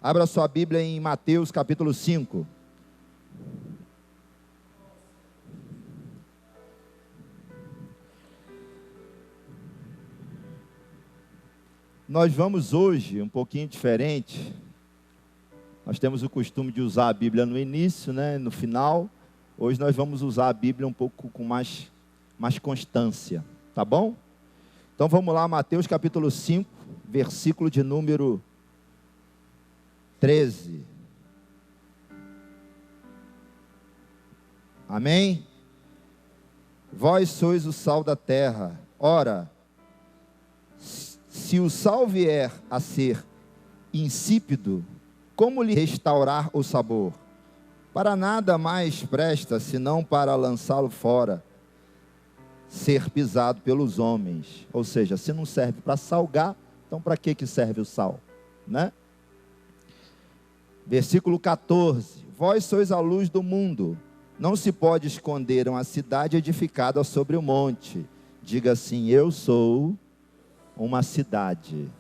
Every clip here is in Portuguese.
Abra sua Bíblia em Mateus capítulo 5. Nós vamos hoje um pouquinho diferente. Nós temos o costume de usar a Bíblia no início, né, no final. Hoje nós vamos usar a Bíblia um pouco com mais constância, tá bom? Então vamos lá, Mateus capítulo 5, versículo de número 13. Amém? Vós sois o sal da terra. Ora, se o sal vier a ser insípido, como lhe restaurar o sabor? Para nada mais presta, senão para lançá-lo fora, ser pisado pelos homens. Ou seja, se não serve para salgar, então para que serve o sal? Né? Versículo 14. Vós sois a luz do mundo. Não se pode esconder uma cidade edificada sobre o monte. Diga assim: eu sou uma cidade.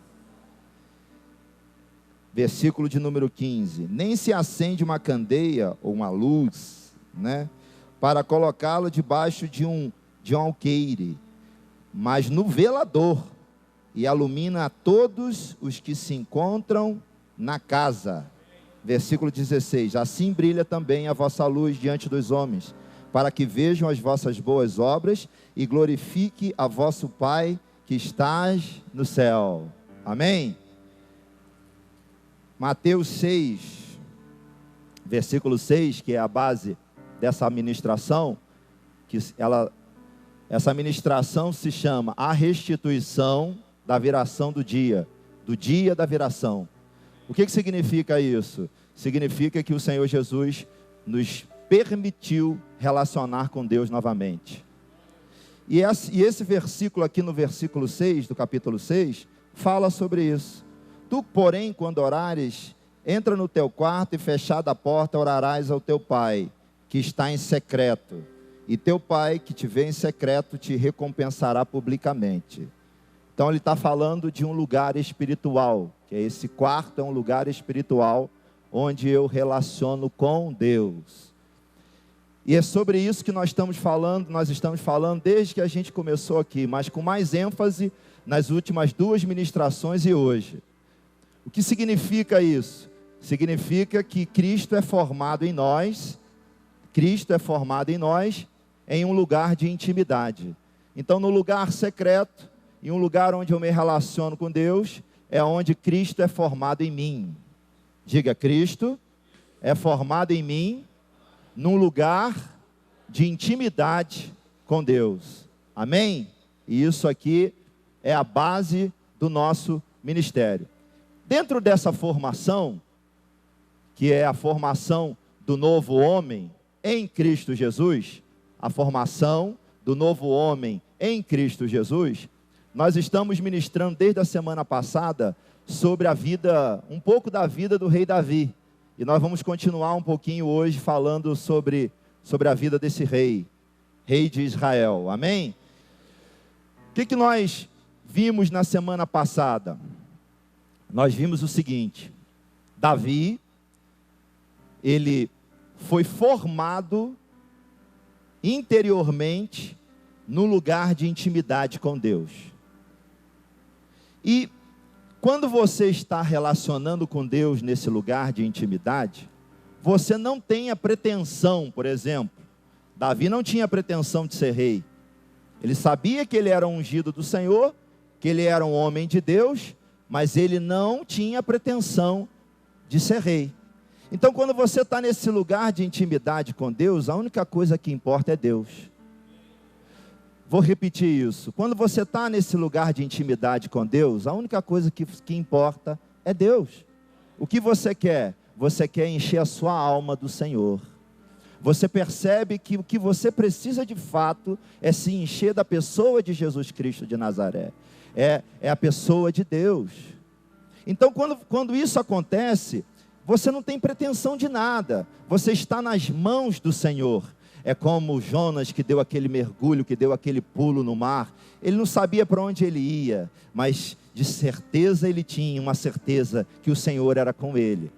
Versículo de número 15. Nem se acende uma candeia ou uma luz, né, para colocá-lo debaixo de um alqueire, mas no velador, e ilumina a todos os que se encontram na casa. Versículo 16. Assim brilha também a vossa luz diante dos homens, para que vejam as vossas boas obras e glorifique a vosso Pai que estás no céu. Amém? Mateus 6, versículo 6, que é a base dessa ministração, essa ministração se chama a restituição da viração do dia da viração. O que significa isso? Significa que o Senhor Jesus nos permitiu relacionar com Deus novamente. E esse versículo aqui no versículo 6, do capítulo 6, fala sobre isso. Tu, porém, quando orares, entra no teu quarto e fechada a porta, orarás ao teu Pai, que está em secreto. E teu Pai, que te vê em secreto, te recompensará publicamente. Então ele está falando de um lugar espiritual, que é esse quarto, é um lugar espiritual, onde eu relaciono com Deus. E é sobre isso que nós estamos falando desde que a gente começou aqui, mas com mais ênfase nas últimas duas ministrações e hoje. O que significa isso? Significa que Cristo é formado em nós em um lugar de intimidade. Então, no lugar secreto, em um lugar onde eu me relaciono com Deus, é onde Cristo é formado em mim. Diga: Cristo é formado em mim num lugar de intimidade com Deus. Amém? E isso aqui é a base do nosso ministério. Dentro dessa formação, que é a formação do novo homem em Cristo Jesus, a formação do novo homem em Cristo Jesus, nós estamos ministrando desde a semana passada sobre a vida, um pouco da vida do rei Davi. E nós vamos continuar um pouquinho hoje falando sobre a vida desse rei de Israel. Amém? O que nós vimos na semana passada? Nós vimos o seguinte: Davi, ele foi formado interiormente no lugar de intimidade com Deus. E quando você está relacionando com Deus nesse lugar de intimidade, você não tem a pretensão, por exemplo, Davi não tinha a pretensão de ser rei. Ele sabia que ele era ungido do Senhor, que ele era um homem de Deus, mas ele não tinha a pretensão de ser rei. Então, quando você está nesse lugar de intimidade com Deus, a única coisa que importa é Deus. Vou repetir isso. Quando você está nesse lugar de intimidade com Deus, a única coisa que importa é Deus. O que você quer? Você quer encher a sua alma do Senhor. Você percebe que o que você precisa de fato é se encher da pessoa de Jesus Cristo de Nazaré. É a pessoa de Deus. Então, quando isso acontece, você não tem pretensão de nada. Você está nas mãos do Senhor. É como Jonas, que deu aquele mergulho, que deu aquele pulo no mar. ele não sabia para onde ele ia, mas de certeza ele tinha uma certeza que o Senhor era com ele.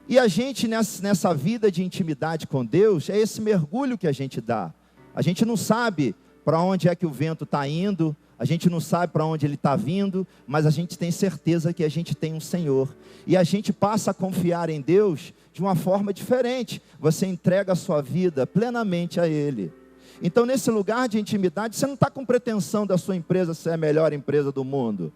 E a gente nessa vida de intimidade com Deus, é esse mergulho que a gente dá. A gente não sabe para onde é que o vento está indo, a gente não sabe para onde ele está vindo, mas a gente tem certeza que a gente tem um Senhor. E a gente passa a confiar em Deus de uma forma diferente. Você entrega a sua vida plenamente a Ele. Então, nesse lugar de intimidade, você não está com pretensão da sua empresa ser a melhor empresa do mundo.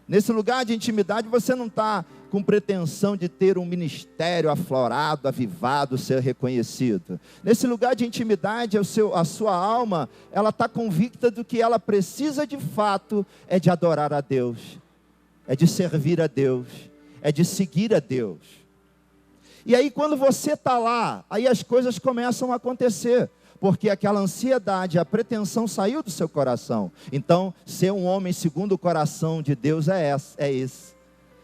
Nesse lugar de intimidade, você não está com pretensão de ter um ministério aflorado, avivado, ser reconhecido. Nesse lugar de intimidade, a sua alma, ela está convicta do que ela precisa de fato, é de adorar a Deus, é de servir a Deus, é de seguir a Deus. E aí quando você está lá, aí as coisas começam a acontecer. Porque aquela ansiedade, a pretensão saiu do seu coração. Então, ser um homem segundo o coração de Deus é esse.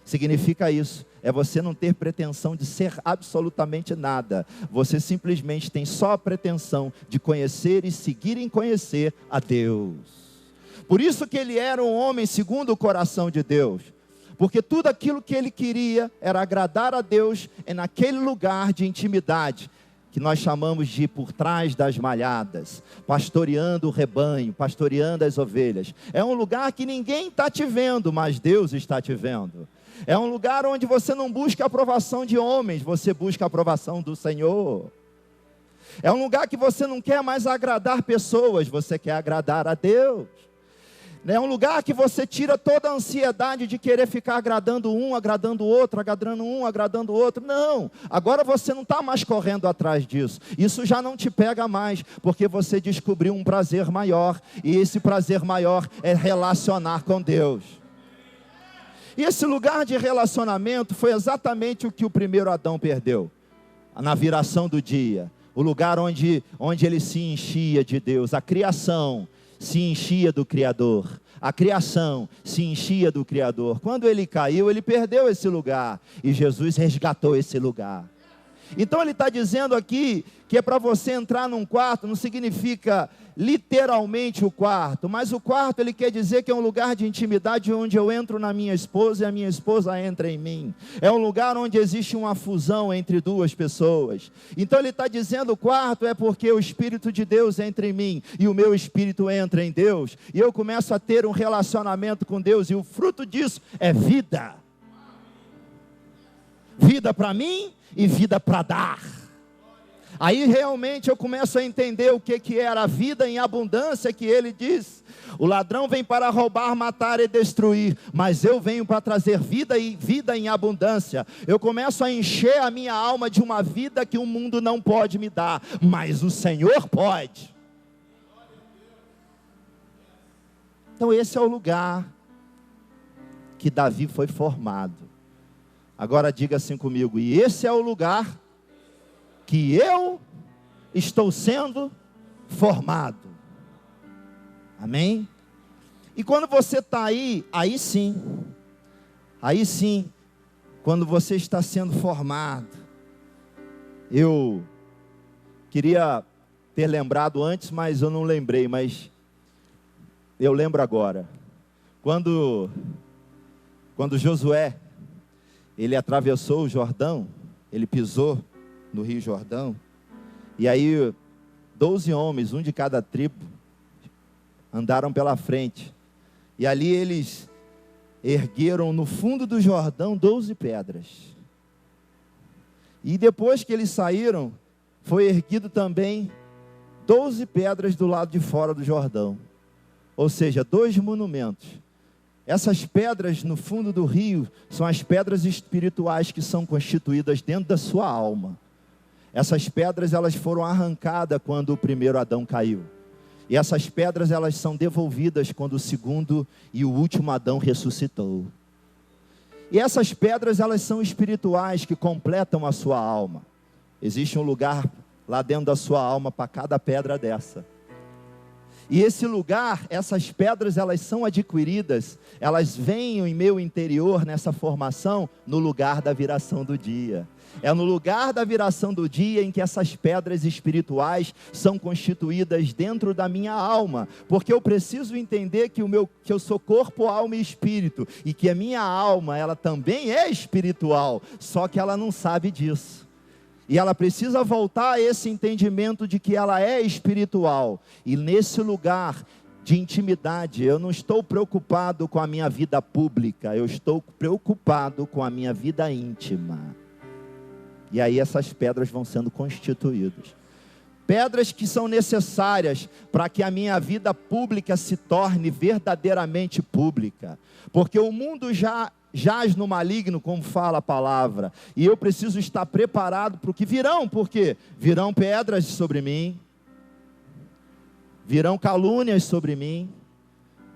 Significa isso, é você não ter pretensão de ser absolutamente nada. Você simplesmente tem só a pretensão de conhecer e seguir em conhecer a Deus. Por isso que ele era um homem segundo o coração de Deus. Porque tudo aquilo que ele queria era agradar a Deus naquele lugar de intimidade, que nós chamamos de por trás das malhadas, pastoreando o rebanho, pastoreando as ovelhas. É um lugar que ninguém está te vendo, mas Deus está te vendo. É um lugar onde você não busca a aprovação de homens, você busca a aprovação do Senhor. É um lugar que você não quer mais agradar pessoas, você quer agradar a Deus. É um lugar que você tira toda a ansiedade de querer ficar agradando um, agradando o outro, agradando um, agradando o outro. Não, agora você não está mais correndo atrás disso. Isso já não te pega mais, porque você descobriu um prazer maior. E esse prazer maior é relacionar com Deus. E esse lugar de relacionamento foi exatamente o que o primeiro Adão perdeu. Na viração do dia. O lugar onde ele se enchia de Deus. A criação se enchia do Criador, a criação se enchia do Criador. Quando ele caiu, ele perdeu esse lugar, e Jesus resgatou esse lugar. Então ele está dizendo aqui, que é para você entrar num quarto, não significa literalmente o quarto, mas o quarto ele quer dizer que é um lugar de intimidade, onde eu entro na minha esposa e a minha esposa entra em mim. É um lugar onde existe uma fusão entre duas pessoas. Então ele está dizendo, o quarto é porque o Espírito de Deus entra em mim, e o meu Espírito entra em Deus, e eu começo a ter um relacionamento com Deus, e o fruto disso é vida. Vida para mim e vida para dar. Aí realmente eu começo a entender o que era a vida em abundância, que ele diz: o ladrão vem para roubar, matar e destruir, mas eu venho para trazer vida e vida em abundância. Eu começo a encher a minha alma de uma vida que o mundo não pode me dar, mas o Senhor pode. Então esse é o lugar que Davi foi formado. Agora diga assim comigo: e esse é o lugar que eu estou sendo formado. Amém? E quando você está aí sim, quando você está sendo formado, eu queria ter lembrado antes, mas eu não lembrei, mas eu lembro agora. Quando Josué, ele atravessou o Jordão, ele pisou no Rio Jordão, e aí 12 homens, um de cada tribo, andaram pela frente, e ali eles ergueram no fundo do Jordão 12 pedras, e depois que eles saíram, foi erguido também 12 pedras do lado de fora do Jordão, ou seja, 2 monumentos. Essas pedras no fundo do rio são as pedras espirituais que são constituídas dentro da sua alma. Essas pedras, elas foram arrancadas quando o primeiro Adão caiu. E essas pedras, elas são devolvidas quando o segundo e o último Adão ressuscitou. E essas pedras, elas são espirituais que completam a sua alma. Existe um lugar lá dentro da sua alma para cada pedra dessa. E esse lugar, essas pedras, elas são adquiridas, elas vêm em meu interior nessa formação, no lugar da viração do dia. É no lugar da viração do dia em que essas pedras espirituais são constituídas dentro da minha alma, porque eu preciso entender que eu sou corpo, alma e espírito, e que a minha alma, ela também é espiritual, só que ela não sabe disso. E ela precisa voltar a esse entendimento de que ela é espiritual. E nesse lugar de intimidade, eu não estou preocupado com a minha vida pública, eu estou preocupado com a minha vida íntima. E aí essas pedras vão sendo constituídas. Pedras que são necessárias para que a minha vida pública se torne verdadeiramente pública. Porque o mundo já jaz no maligno, como fala a palavra. E eu preciso estar preparado para o que virão. Por quê? Virão pedras sobre mim. Virão calúnias sobre mim.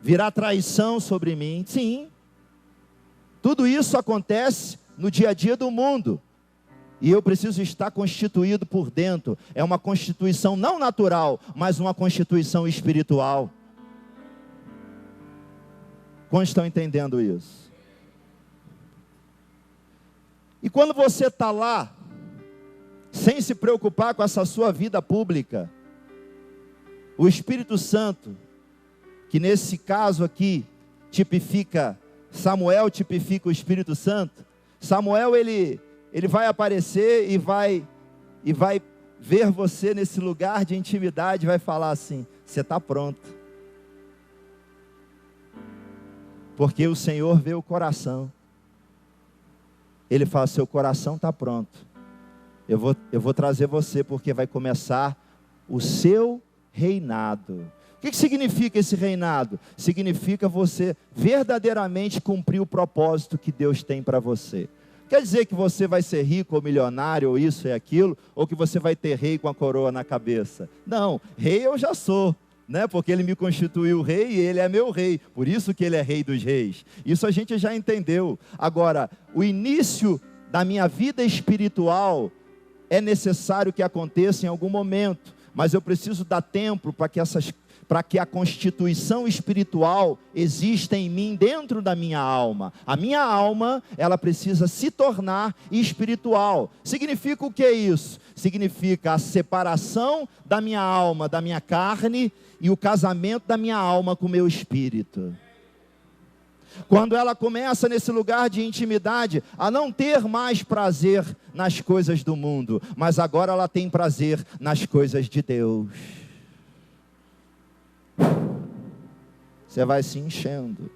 Virá traição sobre mim. Sim. Tudo isso acontece no dia a dia do mundo. E eu preciso estar constituído por dentro. É uma constituição não natural, mas uma constituição espiritual. Quantos estão entendendo isso? E quando você está lá, sem se preocupar com essa sua vida pública, o Espírito Santo, que nesse caso aqui, tipifica, Samuel tipifica o Espírito Santo. Samuel, ele vai aparecer e vai ver você nesse lugar de intimidade, vai falar assim: você está pronto. Porque o Senhor vê o coração. Ele fala: seu coração está pronto. Eu vou trazer você, porque vai começar o seu reinado. O que significa esse reinado? Significa você verdadeiramente cumprir o propósito que Deus tem para você. Quer dizer que você vai ser rico ou milionário, ou isso e aquilo, ou que você vai ter rei com a coroa na cabeça. Não, rei eu já sou, né? Porque ele me constituiu rei e ele é meu rei. Por isso que ele é rei dos reis. Isso a gente já entendeu. Agora, o início da minha vida espiritual é necessário que aconteça em algum momento. Mas eu preciso dar tempo para que a constituição espiritual exista em mim, dentro da minha alma. A minha alma, ela precisa se tornar espiritual. Significa o que é isso? Significa a separação da minha alma, da minha carne, e o casamento da minha alma com o meu espírito. Quando ela começa nesse lugar de intimidade, a não ter mais prazer nas coisas do mundo, mas agora ela tem prazer nas coisas de Deus. Você vai se enchendo.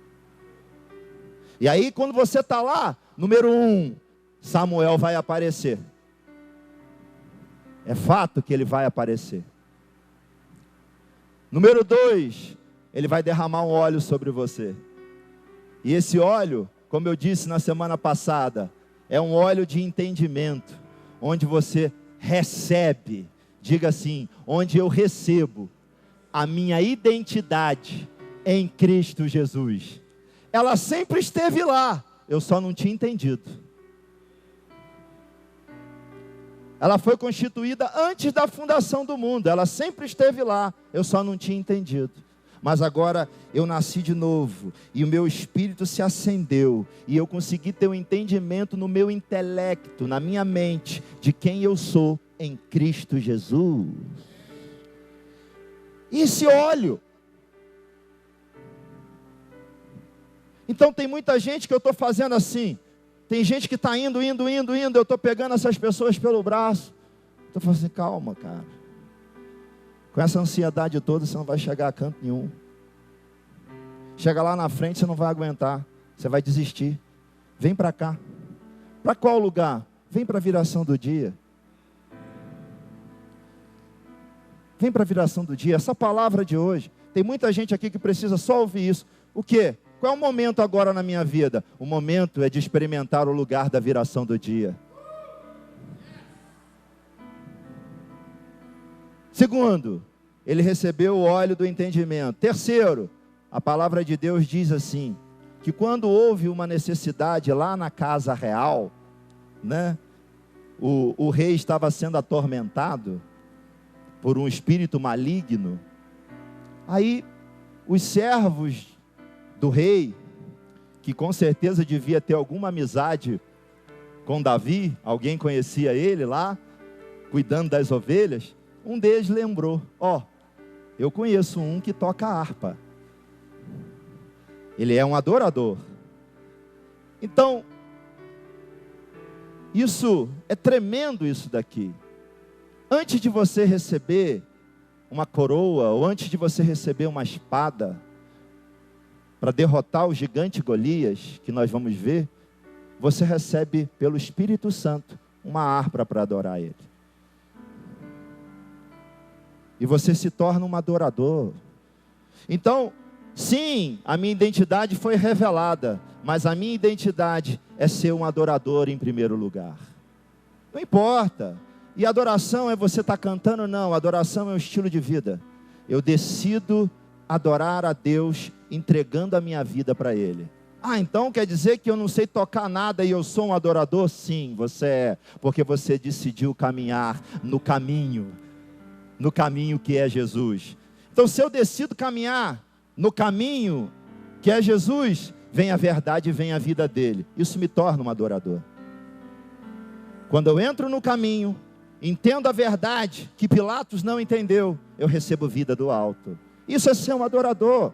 E aí quando você está lá, número 1, Samuel vai aparecer. É fato que ele vai aparecer. Número 2, ele vai derramar um óleo sobre você. E esse óleo, como eu disse na semana passada, é um óleo de entendimento, onde você recebe, diga assim, onde eu recebo a minha identidade em Cristo Jesus. Ela sempre esteve lá, eu só não tinha entendido. Ela foi constituída antes da fundação do mundo, ela sempre esteve lá, eu só não tinha entendido. Mas agora eu nasci de novo, e o meu espírito se acendeu, e eu consegui ter um entendimento no meu intelecto, na minha mente, de quem eu sou em Cristo Jesus. E esse óleo? Então tem muita gente que eu estou fazendo assim, tem gente que está indo, eu estou pegando essas pessoas pelo braço, estou falando assim: calma, cara, com essa ansiedade toda você não vai chegar a canto nenhum. Chega lá na frente, você não vai aguentar, você vai desistir. Vem para cá. Para qual lugar? Vem para a viração do dia. Vem para a viração do dia. Essa palavra de hoje, tem muita gente aqui que precisa só ouvir isso. O quê? Qual é o momento agora na minha vida? O momento é de experimentar o lugar da viração do dia. Segundo, ele recebeu o óleo do entendimento. Terceiro, a palavra de Deus diz assim, que quando houve uma necessidade lá na casa real, né, o rei estava sendo atormentado por um espírito maligno. Aí, os servos do rei, que com certeza devia ter alguma amizade com Davi, alguém conhecia ele lá, cuidando das ovelhas, um deles lembrou: eu conheço um que toca harpa, ele é um adorador. Então, isso é tremendo, isso daqui. Antes de você receber uma coroa, ou antes de você receber uma espada, para derrotar o gigante Golias, que nós vamos ver, você recebe pelo Espírito Santo uma harpa para adorar Ele. E você se torna um adorador. Então, sim, a minha identidade foi revelada, mas a minha identidade é ser um adorador em primeiro lugar. Não importa. E adoração é você estar cantando? Não, adoração é um estilo de vida. Eu decido adorar a Deus entregando a minha vida para Ele. Então quer dizer que eu não sei tocar nada e eu sou um adorador? Sim, você é, porque você decidiu caminhar no caminho que é Jesus. Então, se eu decido caminhar no caminho que é Jesus, vem a verdade e vem a vida dele. Isso me torna um adorador. Quando eu entro no caminho, entendo a verdade que Pilatos não entendeu, eu recebo vida do alto. Isso é ser um adorador.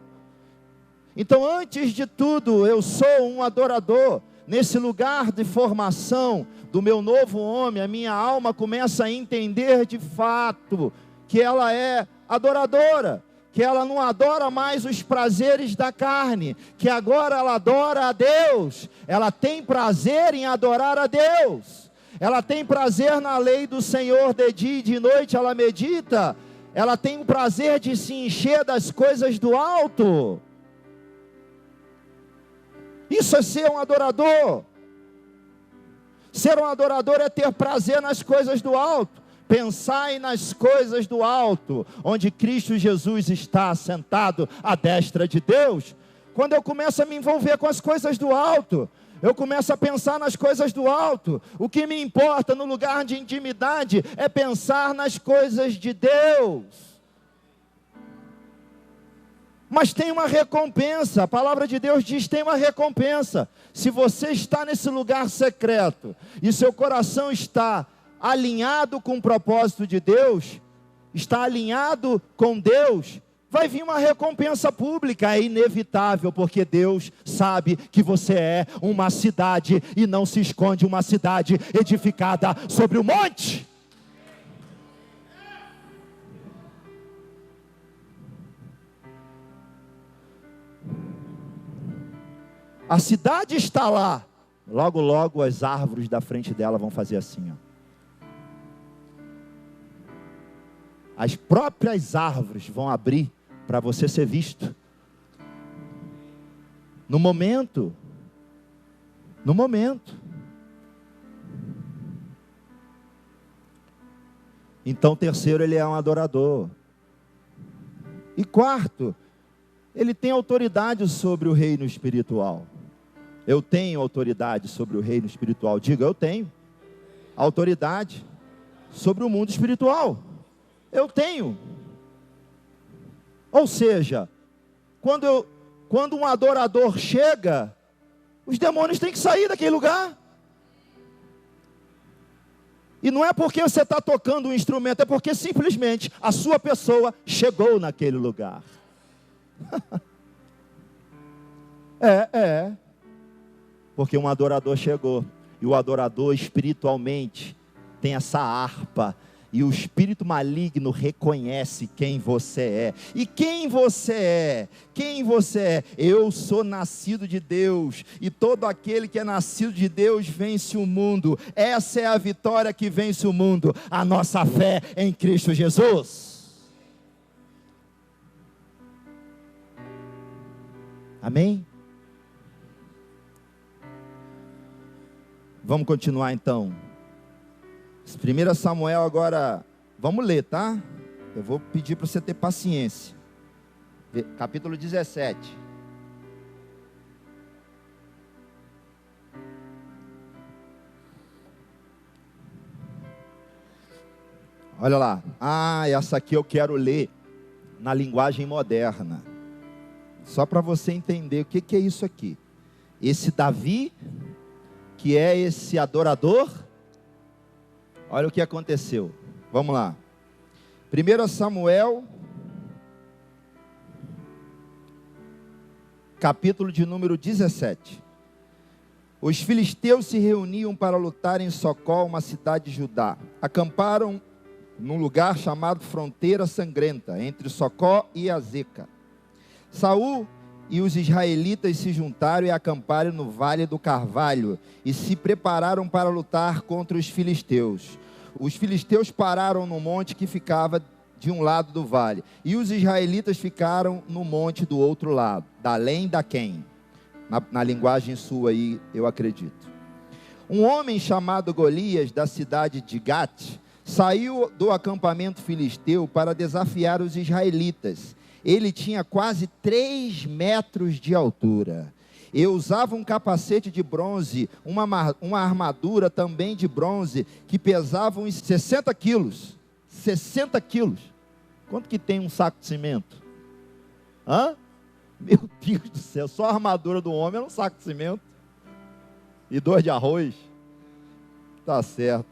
Então, antes de tudo, eu sou um adorador. Nesse lugar de formação do meu novo homem, a minha alma começa a entender de fato que ela é adoradora, que ela não adora mais os prazeres da carne, que agora ela adora a Deus. Ela tem prazer em adorar a Deus. Ela tem prazer na lei do Senhor, de dia e de noite ela medita. Ela tem o prazer de se encher das coisas do alto. Isso é ser um adorador. Ser um adorador é ter prazer nas coisas do alto. Pensai nas coisas do alto, onde Cristo Jesus está sentado à destra de Deus. Quando eu começo a me envolver com as coisas do alto, eu começo a pensar nas coisas do alto. O que me importa no lugar de intimidade é pensar nas coisas de Deus. Mas tem uma recompensa, a palavra de Deus diz: tem uma recompensa. Se você está nesse lugar secreto, e seu coração está alinhado com o propósito de Deus, está alinhado com Deus, vai vir uma recompensa pública, é inevitável, porque Deus sabe que você é uma cidade, e não se esconde uma cidade edificada sobre o monte. A cidade está lá, logo logo as árvores da frente dela vão fazer assim, As próprias árvores vão abrir para você ser visto. No momento. Então, terceiro, ele é um adorador. E quarto, ele tem autoridade sobre o reino espiritual. Eu tenho autoridade sobre o reino espiritual. Diga, eu tenho autoridade sobre o mundo espiritual. Eu tenho. Ou seja, quando um adorador chega, os demônios têm que sair daquele lugar. E não é porque você está tocando um instrumento, é porque simplesmente a sua pessoa chegou naquele lugar. Porque um adorador chegou. E o adorador espiritualmente tem essa harpa. E o espírito maligno reconhece quem você é. E quem você é? Quem você é? Eu sou nascido de Deus. E todo aquele que é nascido de Deus vence o mundo. Essa é a vitória que vence o mundo. A nossa fé em Cristo Jesus. Amém? Vamos continuar então. 1 Samuel agora, vamos ler, tá? Eu vou pedir para você ter paciência. Capítulo 17. Olha lá. Essa aqui eu quero ler na linguagem moderna. Só para você entender o que é isso aqui. Esse Davi, que é esse adorador, olha o que aconteceu. Vamos lá. 1 Samuel, capítulo de número 17. Os filisteus se reuniam para lutar em Socó, uma cidade de Judá. Acamparam num lugar chamado Fronteira Sangrenta, entre Socó e Azeca. Saul e os israelitas se juntaram e acamparam no Vale do Carvalho e se prepararam para lutar contra os filisteus. Os filisteus pararam no monte que ficava de um lado do vale, e os israelitas ficaram no monte do outro lado, da além da quem? Na linguagem sua aí, eu acredito. Um homem chamado Golias, da cidade de Gate, saiu do acampamento filisteu para desafiar os israelitas. Ele tinha quase 3 metros de altura. E usava um capacete de bronze, uma armadura também de bronze, que pesava uns 60 quilos. 60 quilos. Quanto que tem um saco de cimento? Hã? Meu Deus do céu, só a armadura do homem era um saco de cimento. E 2 de arroz. Tá certo.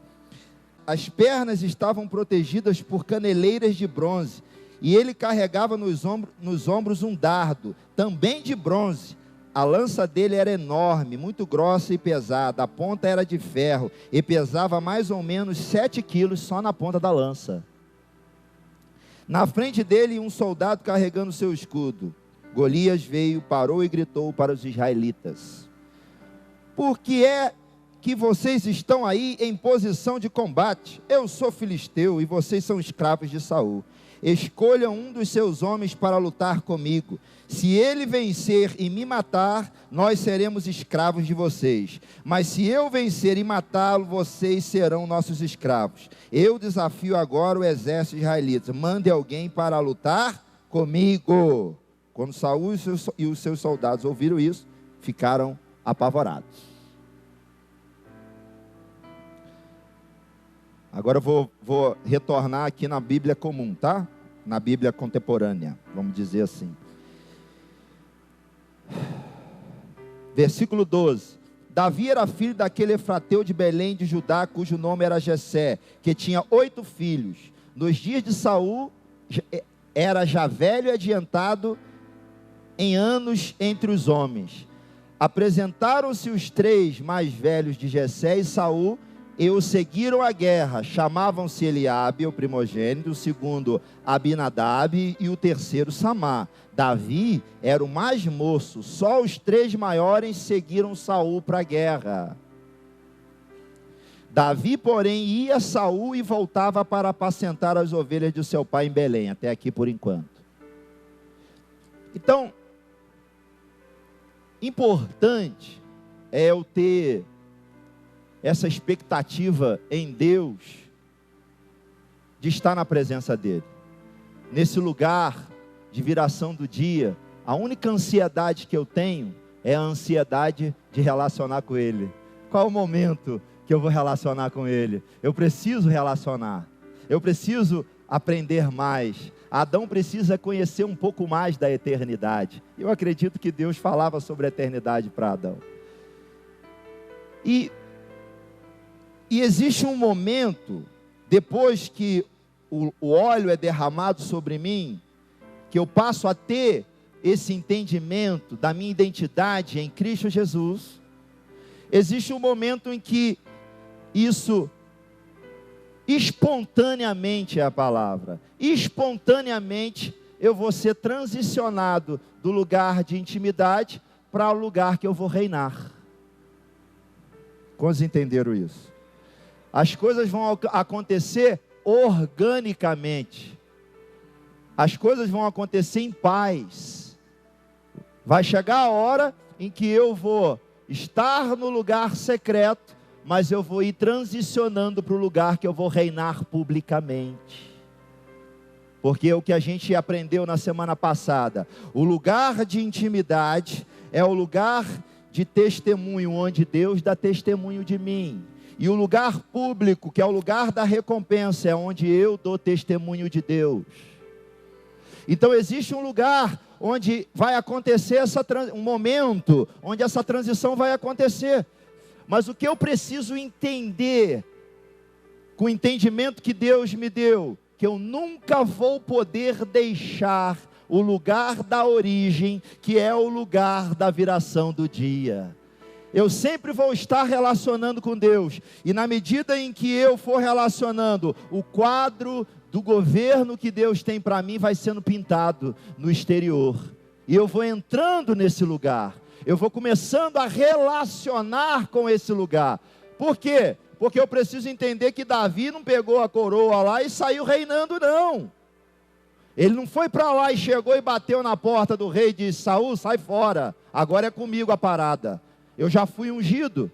As pernas estavam protegidas por caneleiras de bronze. E ele carregava nos ombros um dardo, também de bronze. A lança dele era enorme, muito grossa e pesada. A ponta era de ferro e pesava mais ou menos 7 quilos só na ponta da lança. Na frente dele, um soldado carregando seu escudo. Golias veio, parou e gritou para os israelitas: por que é que vocês estão aí em posição de combate? Eu sou filisteu e vocês são escravos de Saul. Escolham um dos seus homens para lutar comigo. Se ele vencer e me matar, nós seremos escravos de vocês. Mas se eu vencer e matá-lo, vocês serão nossos escravos. Eu desafio agora o exército israelita. Mande alguém para lutar comigo. Quando Saul e os seus soldados ouviram isso, ficaram apavorados. Agora eu vou retornar aqui na Bíblia comum, tá? Na Bíblia contemporânea, vamos dizer assim. Versículo 12. Davi era filho daquele efrateu de Belém de Judá, cujo nome era Jessé, que tinha 8 filhos. Nos dias de Saul, era já velho e adiantado em anos entre os homens. Apresentaram-se os 3 mais velhos de Jessé e Saul, e o seguiram à guerra. Chamavam-se Eliabe, o primogênito, o segundo Abinadab e o terceiro Samá. Davi era o mais moço, só os 3 maiores seguiram Saul para a guerra. Davi, porém, ia a Saul e voltava para apacentar as ovelhas de seu pai em Belém, até aqui por enquanto. Então, importante é eu ter essa expectativa em Deus, de estar na presença dEle. Nesse lugar de viração do dia, a única ansiedade que eu tenho é a ansiedade de relacionar com Ele. Qual o momento que eu vou relacionar com Ele? Eu preciso relacionar, eu preciso aprender mais. Adão precisa conhecer um pouco mais da eternidade. Eu acredito que Deus falava sobre a eternidade para Adão. E existe um momento, depois que o óleo é derramado sobre mim, que eu passo a ter esse entendimento da minha identidade em Cristo Jesus. Existe um momento em que isso, espontaneamente é a palavra, espontaneamente eu vou ser transicionado do lugar de intimidade para o lugar que eu vou reinar. Quantos entenderam isso? As coisas vão acontecer organicamente. As coisas vão acontecer em paz. Vai chegar a hora em que eu vou estar no lugar secreto, mas eu vou ir transicionando para o lugar que eu vou reinar publicamente. Porque o que a gente aprendeu na semana passada, o lugar de intimidade é o lugar de testemunho, onde Deus dá testemunho de mim. E o lugar público, que é o lugar da recompensa, é onde eu dou testemunho de Deus. Então existe um lugar onde vai acontecer um momento onde essa transição vai acontecer. Mas o que eu preciso entender, com o entendimento que Deus me deu, que eu nunca vou poder deixar o lugar da origem, que é o lugar da viração do dia. Eu sempre vou estar relacionando com Deus, e na medida em que eu for relacionando, o quadro do governo que Deus tem para mim vai sendo pintado no exterior, e eu vou entrando nesse lugar, eu vou começando a relacionar com esse lugar. Por quê? Porque eu preciso entender que Davi não pegou a coroa lá e saiu reinando, não. Ele não foi para lá e chegou e bateu na porta do rei e disse: Saul, sai fora, agora é comigo a parada, eu já fui ungido.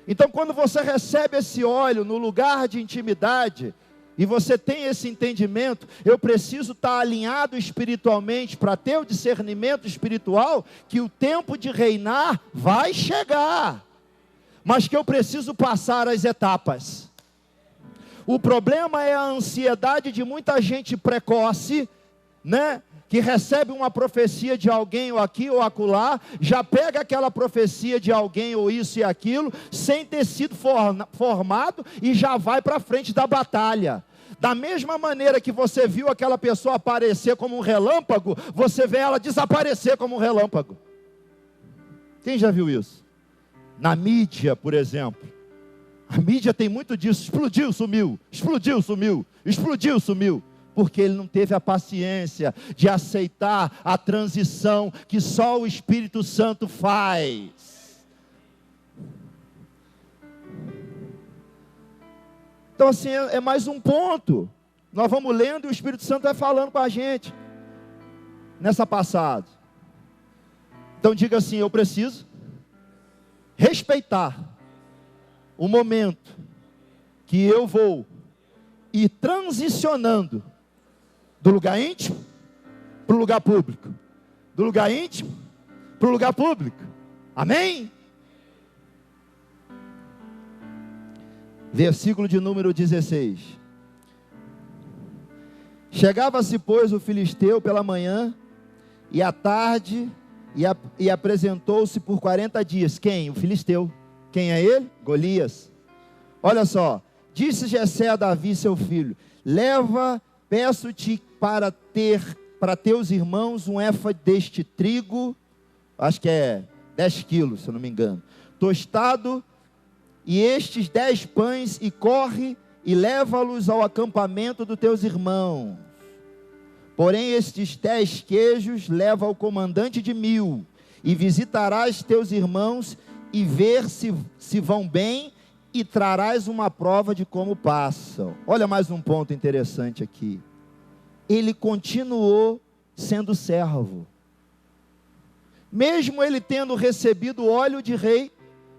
Então quando você recebe esse óleo no lugar de intimidade, e você tem esse entendimento, eu preciso estar alinhado espiritualmente, para ter o discernimento espiritual, que o tempo de reinar vai chegar, mas que eu preciso passar as etapas. O problema é a ansiedade de muita gente precoce, né? Que recebe uma profecia de alguém, ou aqui ou acolá, já pega aquela profecia de alguém, ou isso e aquilo, sem ter sido formado, e já vai para frente da batalha. Da mesma maneira que você viu aquela pessoa aparecer como um relâmpago, você vê ela desaparecer como um relâmpago. Quem já viu isso? Na mídia, por exemplo. A mídia tem muito disso: explodiu, sumiu, explodiu, sumiu, explodiu, sumiu. Porque ele não teve a paciência de aceitar a transição que só o Espírito Santo faz. Então assim, é mais um ponto. Nós vamos lendo e o Espírito Santo vai falando com a gente nessa passagem. Então diga assim: eu preciso respeitar o momento que eu vou ir transicionando do lugar íntimo para o lugar público, do lugar íntimo para o lugar público. Amém? Versículo de número 16. Chegava-se, pois, o filisteu pela manhã e à tarde, e apresentou-se por 40 dias. Quem? O filisteu. Quem é ele? Golias. Olha só, disse Jessé a Davi seu filho: leva, peço-te para teus irmãos um éfa deste trigo, acho que é 10 quilos, se eu não me engano, tostado, e estes 10 pães, e corre e leva-los ao acampamento dos teus irmãos. Porém estes 10 queijos leva ao comandante de 1000, e visitarás teus irmãos, e ver se vão bem, e trarás uma prova de como passam. Olha mais um ponto interessante aqui. Ele continuou sendo servo. Mesmo ele tendo recebido o óleo de rei,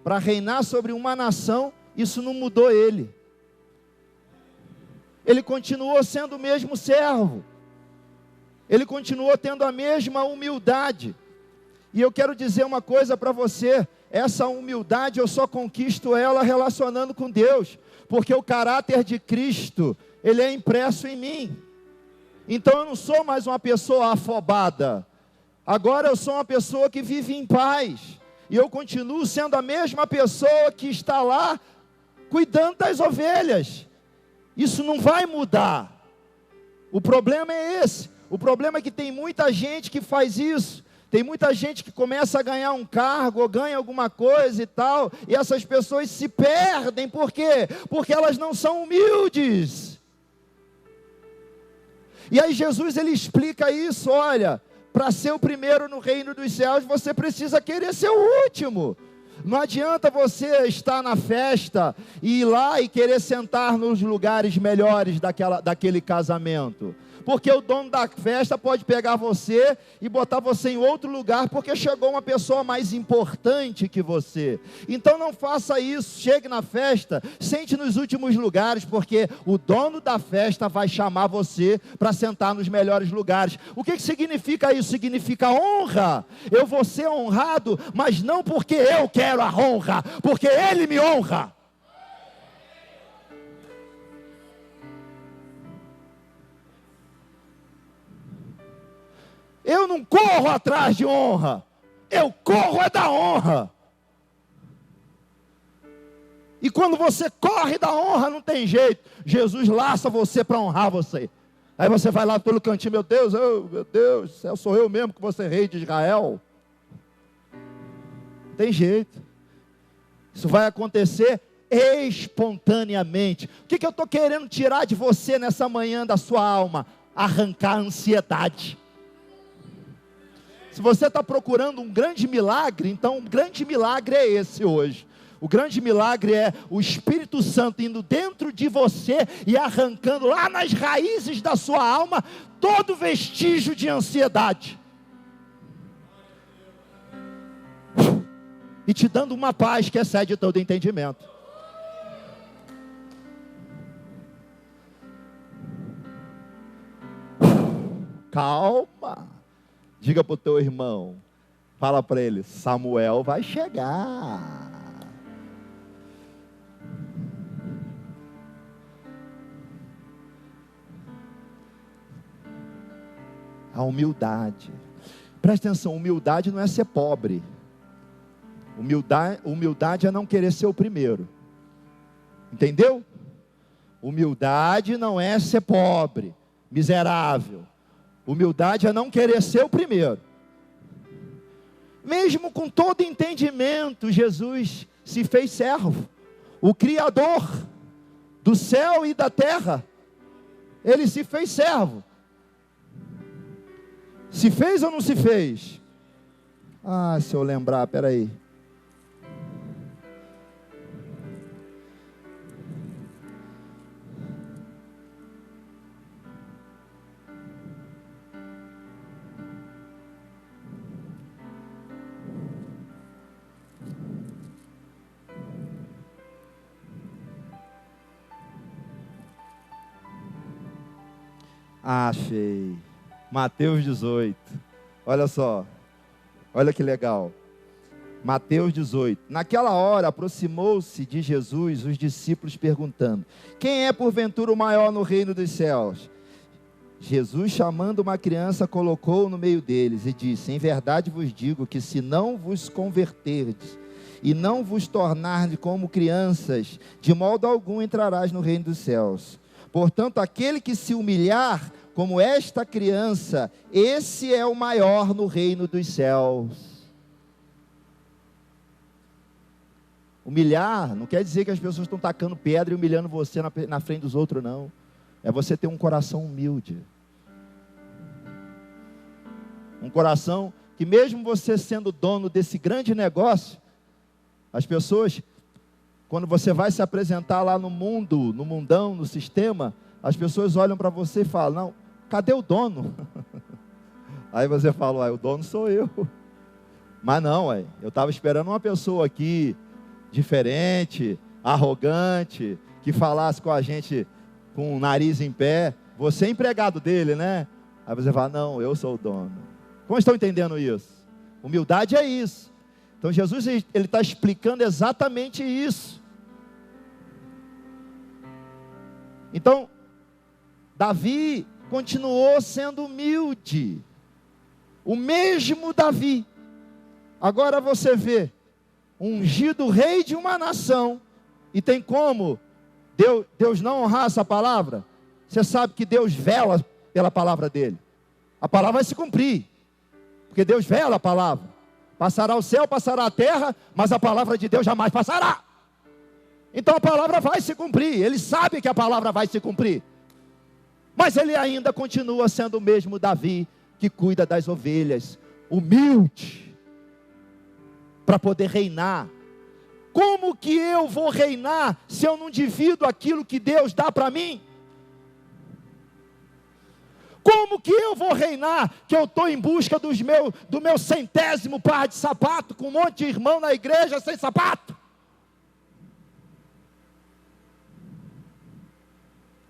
para reinar sobre uma nação, isso não mudou ele. Ele continuou sendo o mesmo servo. Ele continuou tendo a mesma humildade. E eu quero dizer uma coisa para você: essa humildade eu só conquisto ela relacionando com Deus, porque o caráter de Cristo, ele é impresso em mim. Então eu não sou mais uma pessoa afobada, agora eu sou uma pessoa que vive em paz, e eu continuo sendo a mesma pessoa que está lá, cuidando das ovelhas. Isso não vai mudar. O problema é esse. O problema é que tem muita gente que faz isso. Tem muita gente que começa a ganhar um cargo, ou ganha alguma coisa e tal, e essas pessoas se perdem. Por quê? Porque elas não são humildes. E aí Jesus, ele explica isso: olha, para ser o primeiro no reino dos céus, você precisa querer ser o último. Não adianta você estar na festa e ir lá e querer sentar nos lugares melhores daquele casamento. Porque o dono da festa pode pegar você e botar você em outro lugar, porque chegou uma pessoa mais importante que você. Então não faça isso. Chegue na festa, sente nos últimos lugares, porque o dono da festa vai chamar você para sentar nos melhores lugares. O que significa isso? Significa honra. Eu vou ser honrado, mas não porque eu quero a honra, porque Ele me honra. Eu não corro atrás de honra, eu corro é da honra. E quando você corre da honra, não tem jeito. Jesus laça você para honrar você. Aí você vai lá pelo cantinho, meu Deus, sou eu mesmo que vou ser rei de Israel. Não tem jeito. Isso vai acontecer espontaneamente. O que eu estou querendo tirar de você nessa manhã da sua alma? Arrancar a ansiedade. Se você está procurando um grande milagre, então um grande milagre é esse hoje. O grande milagre é o Espírito Santo indo dentro de você e arrancando lá nas raízes da sua alma todo vestígio de ansiedade. E te dando uma paz que excede todo entendimento. Calma. Diga para o teu irmão. Fala para ele, Samuel vai chegar. A humildade. Presta atenção, humildade não é ser pobre. Humildade é não querer ser o primeiro. Entendeu? Humildade não é ser pobre, miserável. Humildade é não querer ser o primeiro. Mesmo com todo entendimento, Jesus se fez servo. O Criador do céu e da terra, Ele se fez servo. Se fez ou não se fez? Ah, se eu lembrar, peraí. Achei. Mateus 18. Olha só. Olha que legal. Mateus 18. Naquela hora aproximou-se de Jesus os discípulos perguntando: quem é porventura o maior no reino dos céus? Jesus, chamando uma criança, colocou-o no meio deles e disse: em verdade vos digo que se não vos converterdes e não vos tornardes como crianças, de modo algum entrarás no reino dos céus. Portanto, aquele que se humilhar como esta criança, esse é o maior no reino dos céus. Humilhar não quer dizer que as pessoas estão tacando pedra e humilhando você na frente dos outros, não. É você ter um coração humilde. Um coração que mesmo você sendo dono desse grande negócio, as pessoas, quando você vai se apresentar lá no mundo, no mundão, no sistema, as pessoas olham para você e falam: não, cadê o dono? Aí você fala: o dono sou eu. Mas não, eu estava esperando uma pessoa aqui, diferente, arrogante, que falasse com a gente com o nariz em pé. Você é empregado dele, né? Aí você fala: não, eu sou o dono. Como estão entendendo isso? Humildade é isso. Então Jesus, ele está explicando exatamente isso. Então, Davi continuou sendo humilde. O mesmo Davi. Agora você vê, ungido rei de uma nação. E tem como Deus não honrar essa palavra? Você sabe que Deus vela pela palavra dele. A palavra vai se cumprir. Porque Deus vela a palavra. Passará o céu, passará a terra, mas a palavra de Deus jamais passará. Então a palavra vai se cumprir. Ele sabe que a palavra vai se cumprir. Mas ele ainda continua sendo o mesmo Davi, que cuida das ovelhas, humilde, para poder reinar. Como que eu vou reinar se eu não divido aquilo que Deus dá para mim? Como que eu vou reinar, que eu estou em busca do meu 100º par de sapato, com um monte de irmão na igreja sem sapato?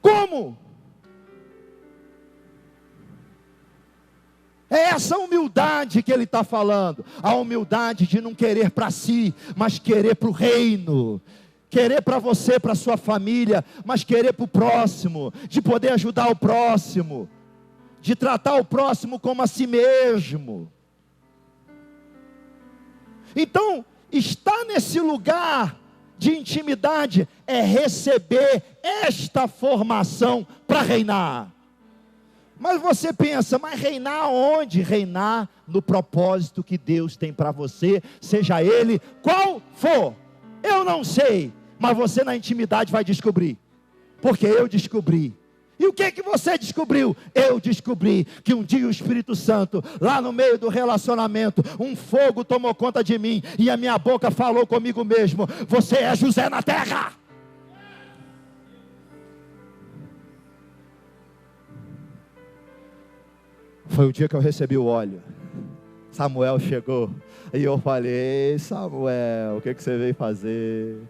Como? É essa humildade que ele está falando. A humildade de não querer para si, mas querer para o reino. Querer para você, para a sua família, mas querer para o próximo. De poder ajudar o próximo. de tratar o próximo como a si mesmo. Então, estar nesse lugar de intimidade é receber esta formação para reinar. Mas você pensa, mas reinar onde? Reinar no propósito que Deus tem para você, seja ele qual for. Eu não sei, mas você na intimidade vai descobrir, porque eu descobri. E o que você descobriu? Eu descobri que um dia o Espírito Santo, lá no meio do relacionamento, um fogo tomou conta de mim, e a minha boca falou comigo mesmo: você é José na terra. Foi o dia que eu recebi o óleo. Samuel chegou, e eu falei: Samuel, o que você veio fazer?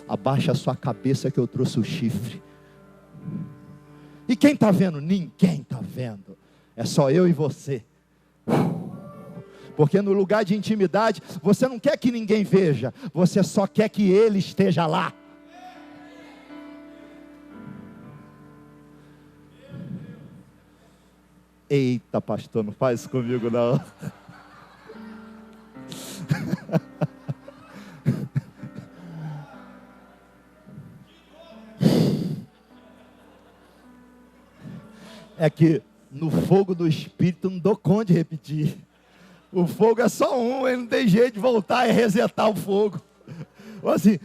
Abaixa a sua cabeça que eu trouxe o chifre. E quem está vendo? Ninguém está vendo. É só eu e você. Porque no lugar de intimidade, você não quer que ninguém veja, você só quer que ele esteja lá. Eita, pastor, não faz isso comigo não. É que no fogo do Espírito não dou conta de repetir. O fogo é só um, ele não tem jeito de voltar e resetar o fogo. Assim,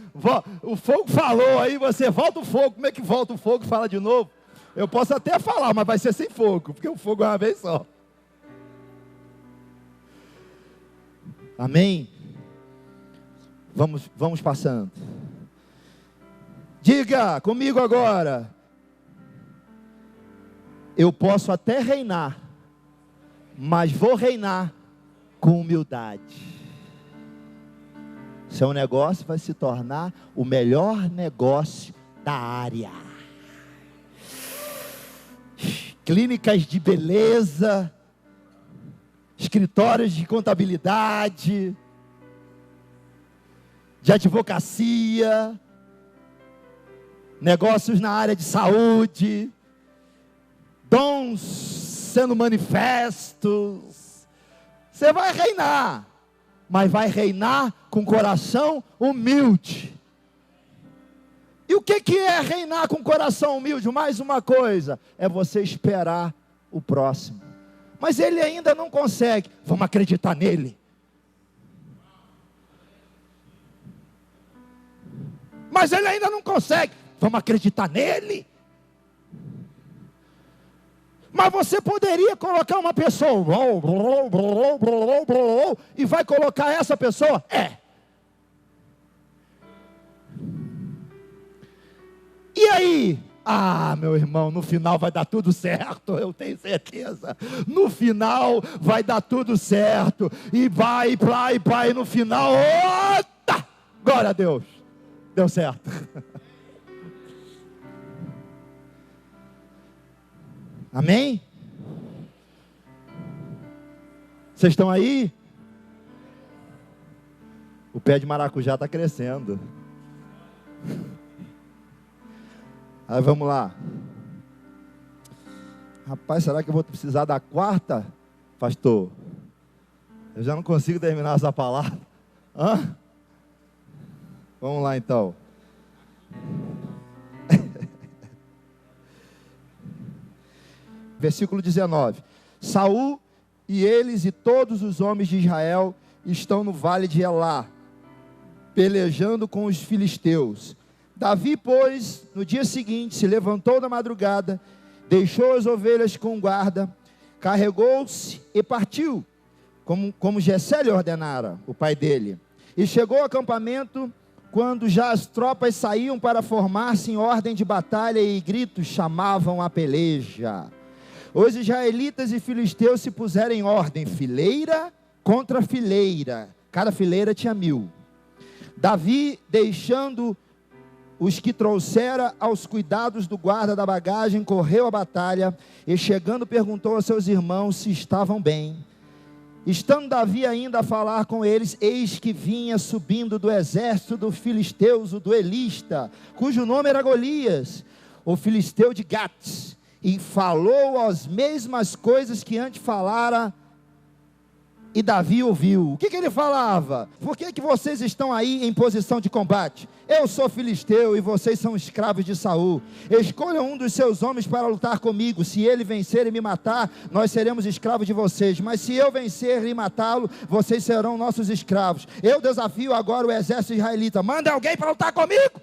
o fogo falou, aí você volta o fogo. Como é que volta o fogo e fala de novo? Eu posso até falar, mas vai ser sem fogo, porque o fogo é uma vez só. Amém? Vamos passando. Diga comigo agora: eu posso até reinar, mas vou reinar com humildade. Seu negócio vai se tornar o melhor negócio da área. Clínicas de beleza, escritórios de contabilidade, de advocacia, negócios na área de saúde, dons sendo manifestos. Você vai reinar, mas vai reinar com coração humilde. E o que é reinar com coração humilde? Mais uma coisa, é você esperar o próximo. Mas ele ainda não consegue, vamos acreditar nele. Mas ele ainda não consegue, vamos acreditar nele. Mas você poderia colocar uma pessoa e vai colocar essa pessoa? E aí? Meu irmão, no final vai dar tudo certo, eu tenho certeza. No final vai dar tudo certo. E vai, e no final, glória a Deus, deu certo. Amém? Vocês estão aí? O pé de maracujá está crescendo. Aí vamos lá. Rapaz, será que eu vou precisar da quarta, pastor? Eu já não consigo terminar essa palavra. Vamos lá então. Versículo 19. Saul e eles e todos os homens de Israel estão no vale de Elá, pelejando com os filisteus. Davi, pois, no dia seguinte, se levantou da madrugada, deixou as ovelhas com guarda, carregou-se e partiu, como Jessé lhe ordenara, o pai dele. E chegou ao acampamento, quando já as tropas saíam para formar-se em ordem de batalha, e gritos chamavam a peleja. Os israelitas e filisteus se puseram em ordem, fileira contra fileira, cada fileira tinha 1000. Davi, deixando os que trouxera aos cuidados do guarda da bagagem, correu à batalha, e chegando perguntou aos seus irmãos se estavam bem. Estando Davi ainda a falar com eles, eis que vinha subindo do exército dos filisteus o duelista, cujo nome era Golias, o filisteu de Gate. e falou as mesmas coisas que antes falara, e Davi ouviu. O que ele falava? Por que vocês estão aí em posição de combate? Eu sou filisteu e vocês são escravos de Saul. Escolham um dos seus homens para lutar comigo. Se ele vencer e me matar, nós seremos escravos de vocês. Mas se eu vencer e matá-lo, vocês serão nossos escravos. Eu desafio agora o exército israelita. Manda alguém para lutar comigo.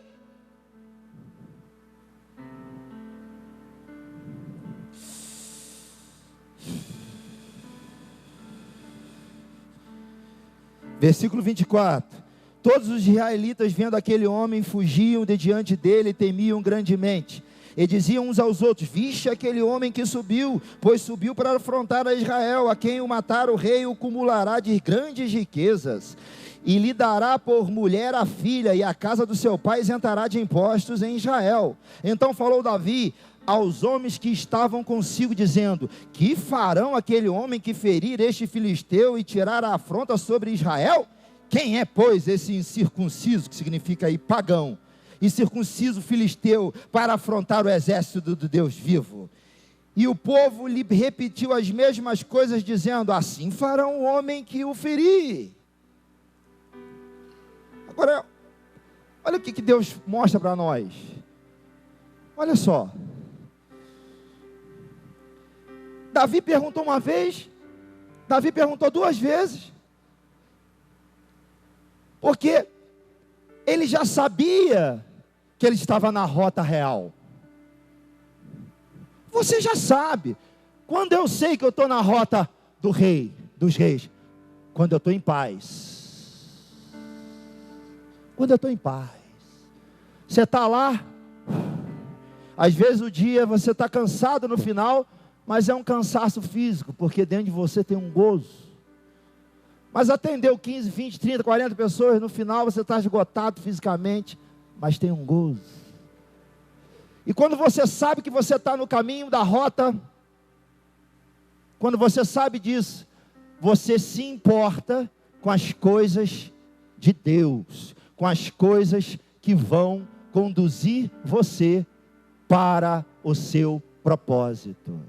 Versículo 24. Todos os israelitas, vendo aquele homem, fugiam de diante dele e temiam grandemente. E diziam uns aos outros: viste aquele homem que subiu, pois subiu para afrontar a Israel. A quem o matar o rei o cumulará de grandes riquezas, e lhe dará por mulher a filha, e a casa do seu pai isentará de impostos em Israel. Então falou Davi aos homens que estavam consigo, dizendo: que farão aquele homem que ferir este filisteu e tirar a afronta sobre Israel? Quem é, pois, esse incircunciso, que significa aí pagão, e circunciso filisteu, para afrontar o exército do Deus vivo? E o povo lhe repetiu as mesmas coisas, dizendo: assim farão o homem que o ferir. Agora, olha o que Deus mostra para nós. Olha só. Davi perguntou uma vez, Davi perguntou duas vezes, porque ele já sabia que ele estava na rota real. Você já sabe. Quando eu sei que eu estou na rota do rei, dos reis? Quando eu estou em paz. Quando eu estou em paz. Você está lá, às vezes o dia você está cansado no final, mas é um cansaço físico, porque dentro de você tem um gozo. Mas atendeu 15, 20, 30, 40 pessoas, no final você está esgotado fisicamente, mas tem um gozo. E quando você sabe que você está no caminho da rota, quando você sabe disso, você se importa com as coisas de Deus, com as coisas que vão conduzir você para o seu propósito.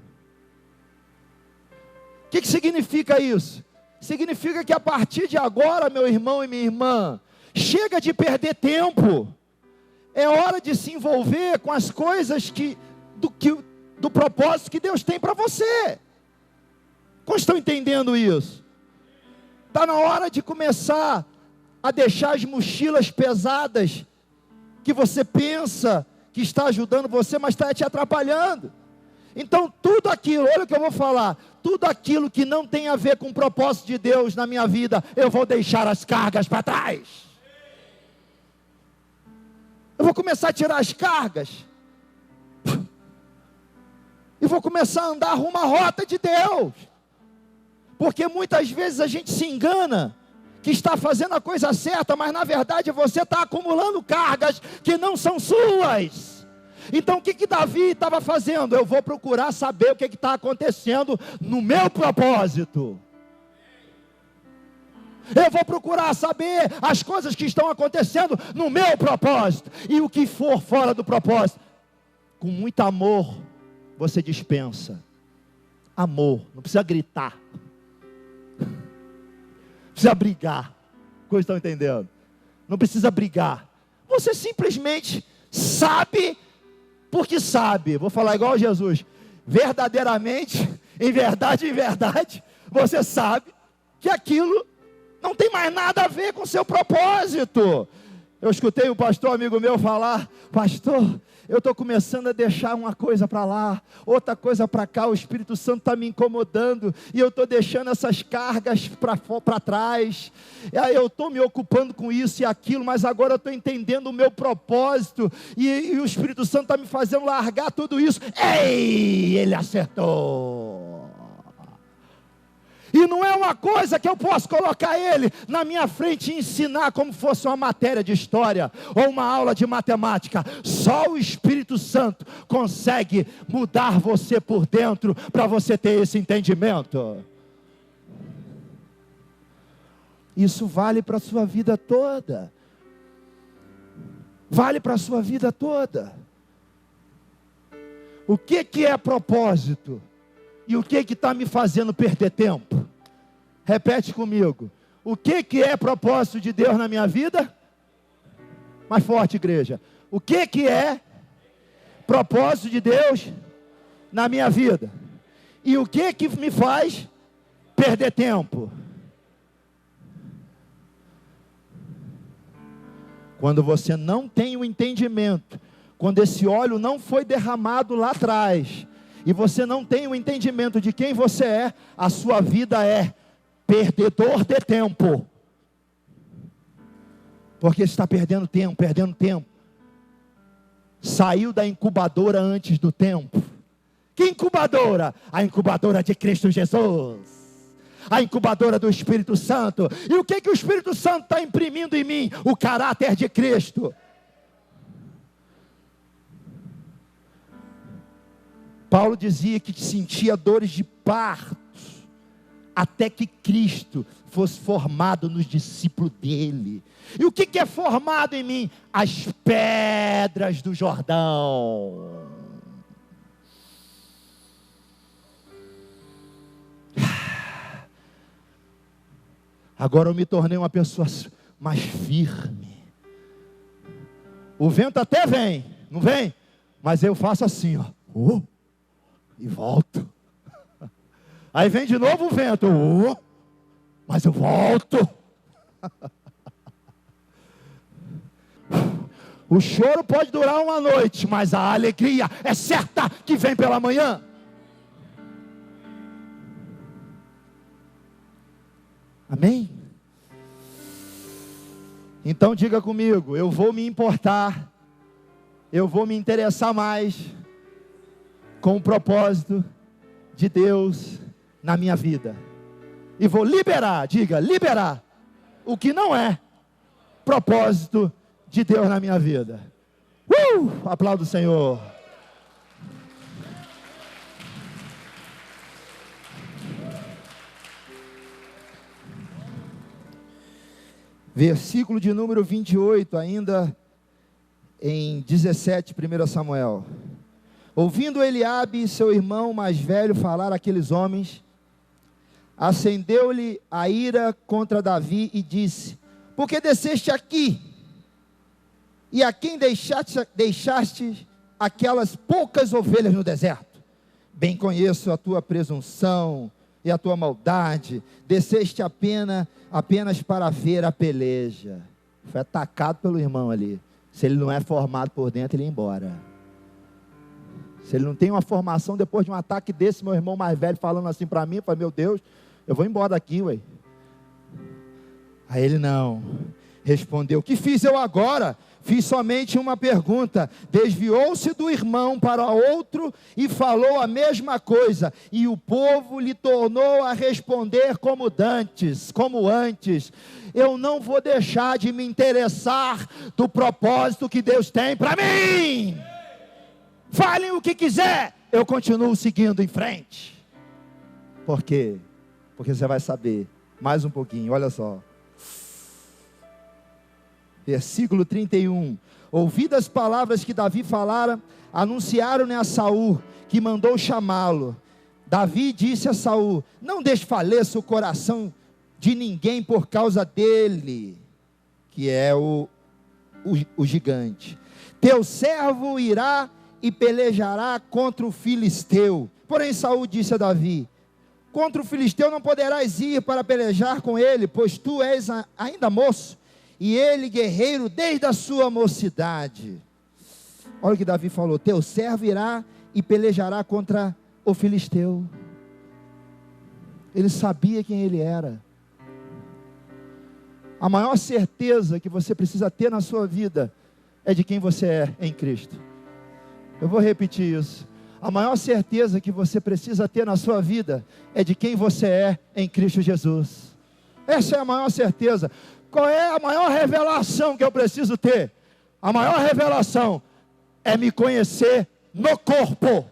O que significa isso? Significa que a partir de agora, meu irmão e minha irmã, chega de perder tempo. É hora de se envolver com as coisas do propósito que Deus tem para você. Como estão entendendo isso? Está na hora de começar a deixar as mochilas pesadas que você pensa que está ajudando você, mas está te atrapalhando. Então tudo aquilo, olha o que eu vou falar, tudo aquilo que não tem a ver com o propósito de Deus na minha vida, eu vou deixar as cargas para trás. Eu vou começar a tirar as cargas. E vou começar a andar rumo à rota de Deus. Porque muitas vezes a gente se engana que está fazendo a coisa certa, mas na verdade você está acumulando cargas que não são suas. Então o que Davi estava fazendo? Eu vou procurar saber o que está acontecendo no meu propósito. Eu vou procurar saber as coisas que estão acontecendo no meu propósito. E o que for fora do propósito, com muito amor, você dispensa. Amor, não precisa gritar. Não precisa brigar. Coisa estão entendendo? Não precisa brigar. Você simplesmente sabe, porque sabe. Vou falar igual a Jesus. Verdadeiramente, em verdade, você sabe que aquilo não tem mais nada a ver com o seu propósito. Eu escutei um pastor amigo meu falar: pastor, eu estou começando a deixar uma coisa para lá, outra coisa para cá, o Espírito Santo está me incomodando, e eu estou deixando essas cargas para trás, e aí eu estou me ocupando com isso e aquilo, mas agora eu estou entendendo o meu propósito, e o Espírito Santo está me fazendo largar tudo isso. Ei, ele acertou. E não é uma coisa que eu posso colocar ele na minha frente e ensinar como fosse uma matéria de história ou uma aula de matemática. Só o Espírito Santo consegue mudar você por dentro para você ter esse entendimento. Isso vale para a sua vida toda. Vale para a sua vida toda. O que é propósito? E o que está me fazendo perder tempo? Repete comigo. O que é propósito de Deus na minha vida? Mais forte, igreja. O que é propósito de Deus na minha vida? E o que me faz perder tempo? Quando você não tem o entendimento, quando esse óleo não foi derramado lá atrás, e você não tem o entendimento de quem você é, a sua vida é perdedor de tempo. Porque está perdendo tempo, perdendo tempo. Saiu da incubadora antes do tempo. Que incubadora? A incubadora de Cristo Jesus. A incubadora do Espírito Santo. E o que o Espírito Santo está imprimindo em mim? O caráter de Cristo. Paulo dizia que sentia dores de parto, até que Cristo fosse formado nos discípulos dele. E o que é formado em mim? As pedras do Jordão. Agora eu me tornei uma pessoa mais firme. O vento até vem, não vem? Mas eu faço assim, ó. E volto. Aí vem de novo o vento. Mas eu volto. O choro pode durar uma noite, mas a alegria é certa que vem pela manhã. Amém? Então diga comigo, eu vou me importar, eu vou me interessar mais com o propósito de Deus na minha vida. E vou liberar, diga, liberar o que não é propósito de Deus na minha vida. Aplauda o Senhor. Versículo de número 28, ainda em 17, 1 Samuel. Ouvindo Eliabe, seu irmão mais velho, falar àqueles homens, acendeu-lhe a ira contra Davi e disse: por que desceste aqui? E a quem deixaste aquelas poucas ovelhas no deserto? Bem conheço a tua presunção e a tua maldade. Desceste apenas para ver a peleja. Foi atacado pelo irmão ali. Se ele não é formado por dentro, ele ia embora. Se ele não tem uma formação, depois de um ataque desse, meu irmão mais velho falando assim para mim, eu falei, meu Deus, eu vou embora daqui, ué. Aí ele não, respondeu, o que fiz eu agora? Fiz somente uma pergunta. Desviou-se do irmão para outro e falou a mesma coisa, e o povo lhe tornou a responder como antes. Eu não vou deixar de me interessar do propósito que Deus tem para mim. Falem o que quiser, eu continuo seguindo em frente. Por quê? Porque você vai saber mais um pouquinho, olha só. Versículo 31. Ouvidas as palavras que Davi falara, anunciaram-lhe a Saul, que mandou chamá-lo. Davi disse a Saul: não desfaleça o coração de ninguém por causa dele, que é o gigante. Teu servo irá e pelejará contra o filisteu. Porém Saul disse a Davi: contra o filisteu não poderás ir para pelejar com ele, pois tu és ainda moço, e ele guerreiro desde a sua mocidade. Olha o que Davi falou: teu servo irá e pelejará contra o filisteu. Ele sabia quem ele era. A maior certeza que você precisa ter na sua vida é de quem você é em Cristo. Eu vou repetir isso. A maior certeza que você precisa ter na sua vida é de quem você é em Cristo Jesus. Essa é a maior certeza. Qual é a maior revelação que eu preciso ter? A maior revelação é me conhecer no corpo.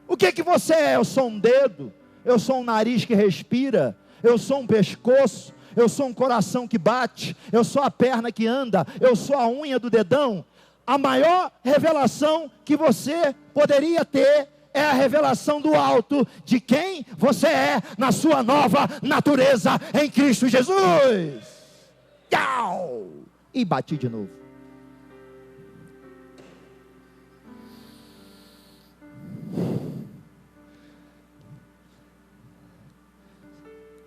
O que você é? Eu sou um dedo, eu sou um nariz que respira, eu sou um pescoço, eu sou um coração que bate, eu sou a perna que anda, eu sou a unha do dedão. a maior revelação que você poderia ter é a revelação do alto de quem você é na sua nova natureza em Cristo Jesus. Tchau! E bati de novo.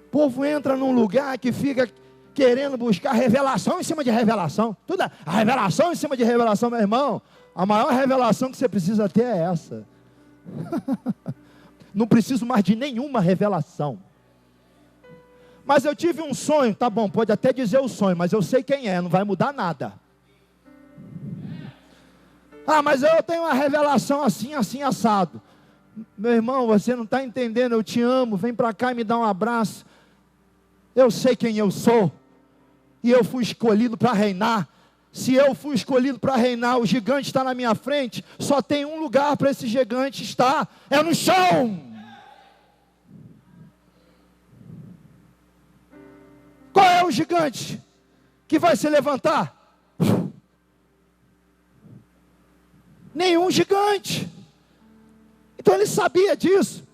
O povo entra num lugar que fica querendo buscar revelação em cima de revelação. Tudo a revelação em cima de revelação, meu irmão. A maior revelação que você precisa ter é essa. Não preciso mais de nenhuma revelação. Mas eu tive um sonho, tá bom, pode até dizer o sonho, mas eu sei quem é, não vai mudar nada. Ah, mas eu tenho uma revelação assim, assim, assado. Meu irmão, você não está entendendo, eu te amo, vem para cá e me dá um abraço. Eu sei quem eu sou, e eu fui escolhido para reinar. Se eu fui escolhido para reinar, o gigante está na minha frente, só tem um lugar para esse gigante estar, é no chão. Qual é o gigante que vai se levantar? Nenhum gigante. Então ele sabia disso.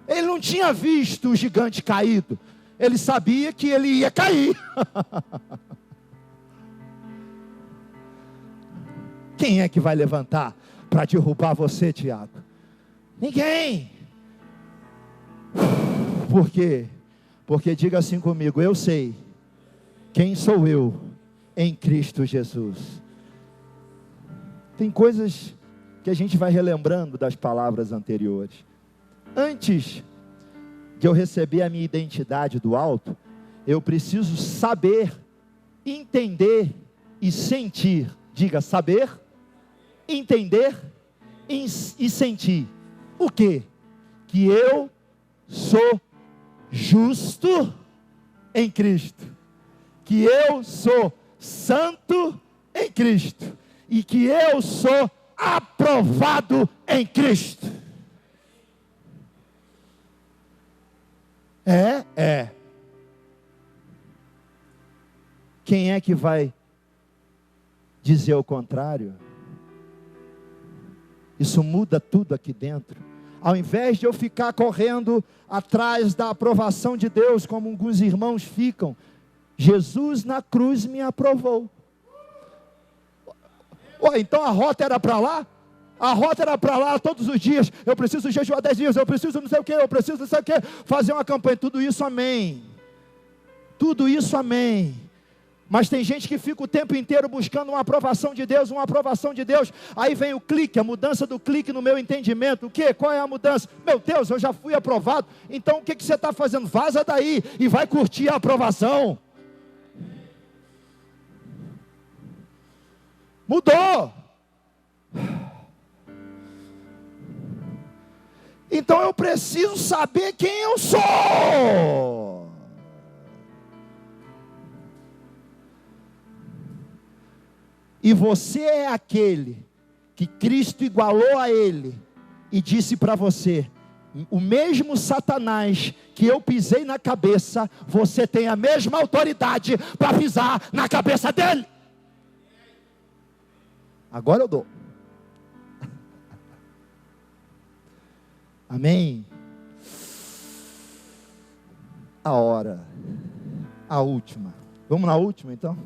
Ele não tinha visto o gigante caído. Ele sabia que ele ia cair. Quem é que vai levantar para derrubar você, Tiago? Ninguém. Por quê? Porque diga assim comigo, eu sei quem sou eu em Cristo Jesus. Tem coisas que a gente vai relembrando das palavras anteriores. Antes de eu receber a minha identidade do alto, eu preciso saber, entender e sentir. Diga, saber, entender e sentir. O quê? Que eu sou justo em Cristo. Que eu sou santo em Cristo. E que eu sou aprovado em Cristo. É. Quem é que vai dizer o contrário? Isso muda tudo aqui dentro. Ao invés de eu ficar correndo atrás da aprovação de Deus, como alguns irmãos ficam, Jesus na cruz me aprovou. Então a rota era para lá? A rota era para lá todos os dias. Eu preciso jejuar 10 dias, eu preciso não sei o que, eu preciso não sei o que, fazer uma campanha. Tudo isso amém. Tudo isso amém. Mas tem gente que fica o tempo inteiro buscando uma aprovação de Deus, uma aprovação de Deus. Aí vem o clique, a mudança do clique no meu entendimento. O quê? Qual é a mudança? Meu Deus, eu já fui aprovado. Então o que você está fazendo? Vaza daí e vai curtir a aprovação. Mudou. Então eu preciso saber quem eu sou. E você é aquele que Cristo igualou a ele e disse para você: o mesmo Satanás que eu pisei na cabeça, você tem a mesma autoridade para pisar na cabeça dele. Agora eu dou. Amém? A hora. A última. Vamos na última então?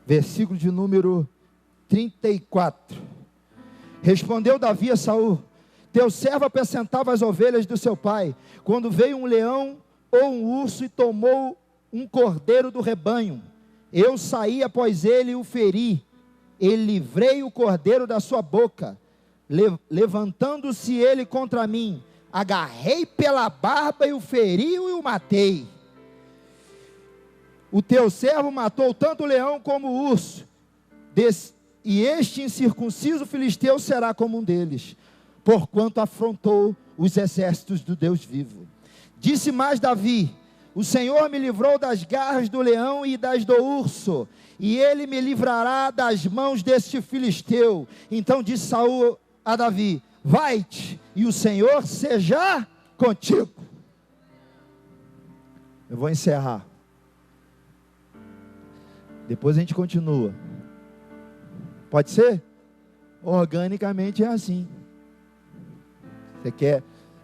Versículo de número 34. Respondeu Davi a Saul: teu servo apacentava as ovelhas do seu pai, quando veio um leão ou um urso e tomou um cordeiro do rebanho. Eu saí após ele e o feri, e livrei o cordeiro da sua boca. Levantando-se ele contra mim, agarrei pela barba e o feri e o matei. O teu servo matou tanto o leão como o urso, e este incircunciso filisteu será como um deles, porquanto afrontou os exércitos do Deus vivo. Disse mais Davi: o Senhor me livrou das garras do leão e das do urso, e ele me livrará das mãos deste filisteu. Então disse Saul a Davi: vai-te, e o Senhor seja contigo. Eu vou encerrar. Depois a gente continua. Pode ser? Organicamente é assim.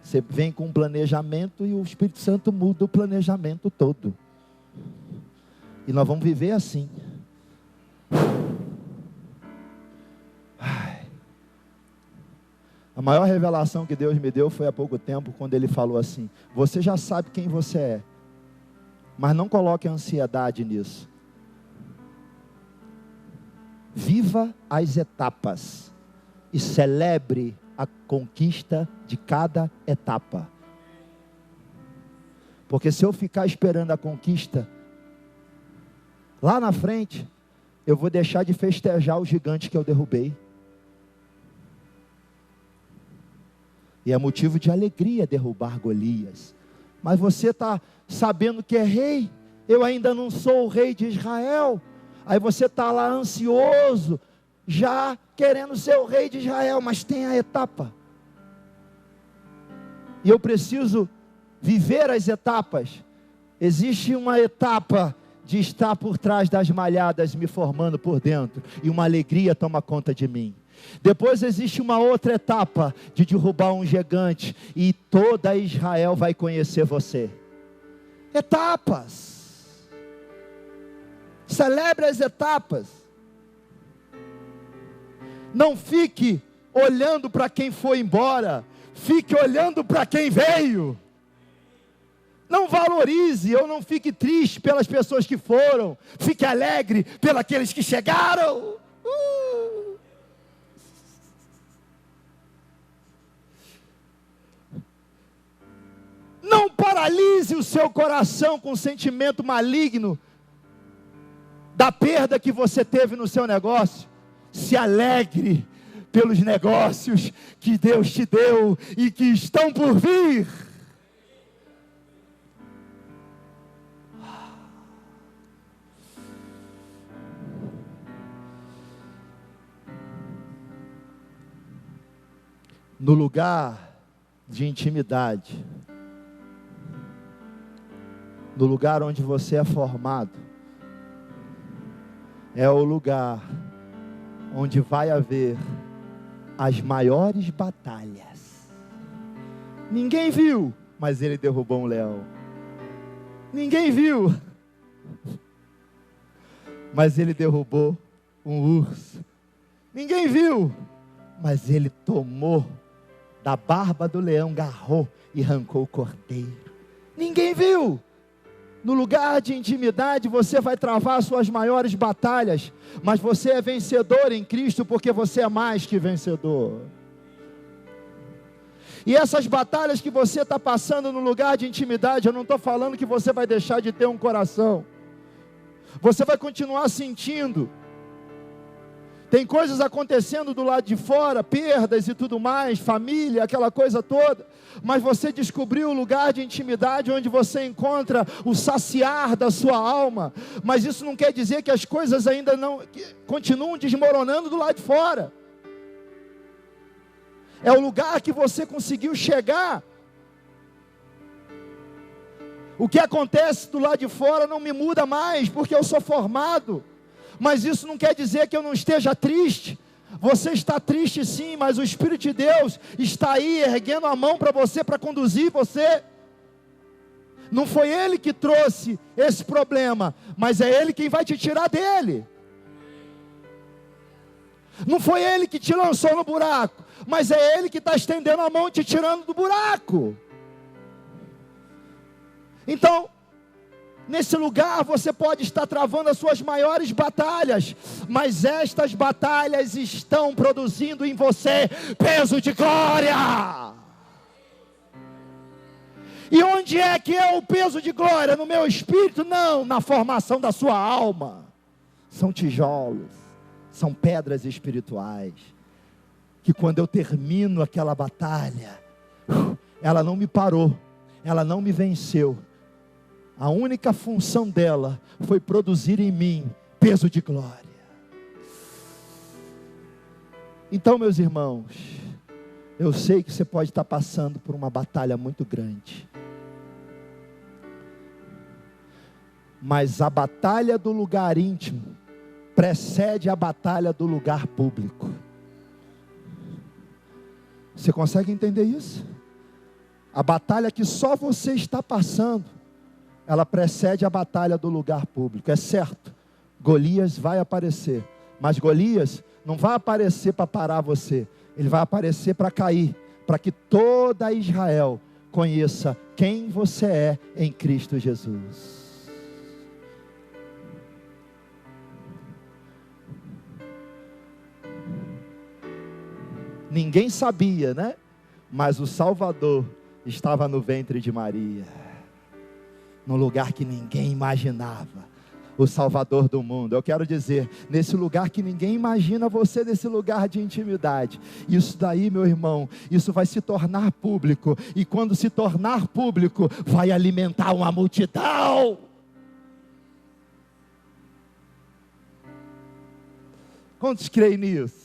Você vem com um planejamento e o Espírito Santo muda o planejamento todo. E nós vamos viver assim. A maior revelação que Deus me deu foi há pouco tempo, quando Ele falou assim: você já sabe quem você é, mas não coloque ansiedade nisso. Viva as etapas e celebre a conquista de cada etapa. Porque se eu ficar esperando a conquista, lá na frente, eu vou deixar de festejar o gigante que eu derrubei. E é motivo de alegria derrubar Golias. Mas você está sabendo que é rei, eu ainda não sou o rei de Israel. Aí você está lá ansioso, já querendo ser o rei de Israel, mas tem a etapa. E eu preciso viver as etapas. Existe uma etapa de estar por trás das malhadas me formando por dentro, e uma alegria toma conta de mim. Depois existe uma outra etapa de derrubar um gigante, e toda Israel vai conhecer você. Etapas. Celebre as etapas. Não fique olhando para quem foi embora, fique olhando para quem veio. Não valorize ou não fique triste pelas pessoas que foram, fique alegre pelos que chegaram. Não paralise o seu coração com sentimento maligno da perda que você teve no seu negócio. Se alegre pelos negócios que Deus te deu e que estão por vir. No lugar de intimidade, no lugar onde você é formado, é o lugar onde vai haver as maiores batalhas. Ninguém viu, mas ele derrubou um leão. Ninguém viu, mas ele derrubou um urso. Ninguém viu, mas ele tomou da barba do leão, agarrou e arrancou o cordeiro. Ninguém viu. No lugar de intimidade, você vai travar suas maiores batalhas, mas você é vencedor em Cristo, porque você é mais que vencedor. E essas batalhas que você está passando no lugar de intimidade, eu não estou falando que você vai deixar de ter um coração. Você vai continuar sentindo. Tem coisas acontecendo do lado de fora, perdas e tudo mais, família, aquela coisa toda. Mas você descobriu o lugar de intimidade onde você encontra o saciar da sua alma. Mas isso não quer dizer que as coisas ainda não continuam desmoronando do lado de fora. É o lugar que você conseguiu chegar. O que acontece do lado de fora não me muda mais, porque eu sou formado. Mas isso não quer dizer que eu não esteja triste. Você está triste sim, mas o Espírito de Deus está aí erguendo a mão para você, para conduzir você. Não foi Ele que trouxe esse problema, mas é Ele quem vai te tirar dele. Não foi Ele que te lançou no buraco, mas é Ele que está estendendo a mão e te tirando do buraco. Então, nesse lugar você pode estar travando as suas maiores batalhas, mas estas batalhas estão produzindo em você peso de glória. E onde é que é o peso de glória? No meu espírito? Não, na formação da sua alma. São tijolos, são pedras espirituais, que quando eu termino aquela batalha, ela não me parou, ela não me venceu. A única função dela foi produzir em mim peso de glória. Então, meus irmãos, Eu sei que você pode estar passando por uma batalha muito grande. Mas a batalha do lugar íntimo precede a batalha do lugar público. Você consegue entender isso? A batalha que só você está passando, ela precede a batalha do lugar público. É certo, Golias vai aparecer, mas Golias não vai aparecer para parar você. Ele vai aparecer para cair, para que toda Israel conheça quem você é em Cristo Jesus. Ninguém sabia, né? Mas o Salvador estava no ventre de Maria, num lugar que ninguém imaginava. O Salvador do mundo. Eu quero dizer, nesse lugar que ninguém imagina você, nesse lugar de intimidade. Isso daí, meu irmão, isso vai se tornar público. E quando se tornar público, vai alimentar uma multidão. Quantos creem nisso?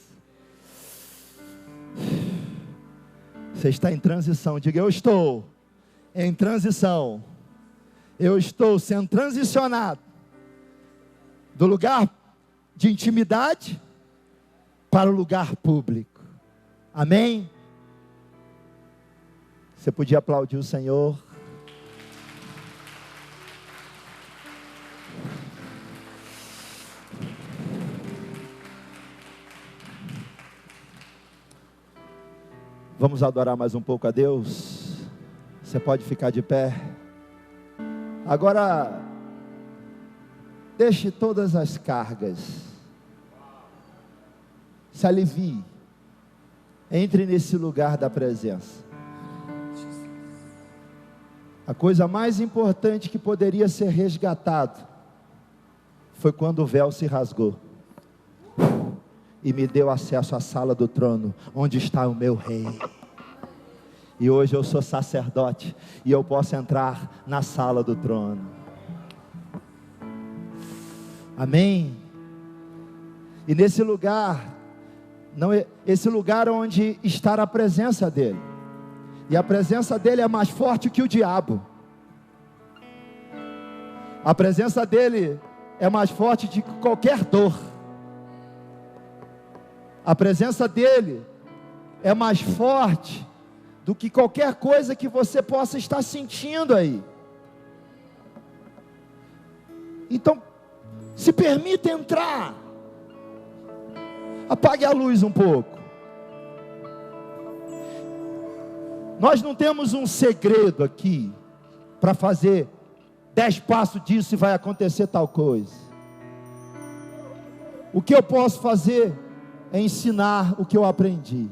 Você está em transição. Diga, eu estou em transição. Eu estou sendo transicionado do lugar de intimidade para o lugar público. Amém? Você podia aplaudir o Senhor? Vamos adorar mais um pouco a Deus? Você pode ficar de pé. Agora, deixe todas as cargas, se alivie, entre nesse lugar da presença. A coisa mais importante que poderia ser resgatado, foi quando o véu se rasgou, e me deu acesso à sala do trono, onde está o meu rei. E hoje eu sou sacerdote, e eu posso entrar na sala do trono. Amém? E nesse lugar, esse lugar onde está a presença dEle, e a presença dEle é mais forte que o diabo. A presença dEle é mais forte de qualquer dor. A presença dEle é mais forte do que qualquer coisa que você possa estar sentindo aí. Então, se permita entrar. Apague a luz um pouco. Nós não temos um segredo aqui para fazer 10 passos disso e vai acontecer tal coisa. O que eu posso fazer é ensinar o que eu aprendi.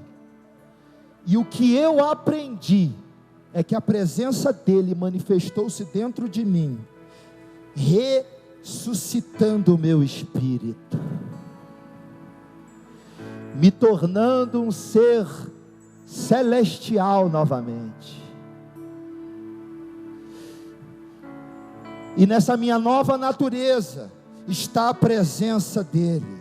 E o que eu aprendi é que a presença dEle manifestou-se dentro de mim, ressuscitando o meu espírito, me tornando um ser celestial novamente. E nessa minha nova natureza está a presença dEle.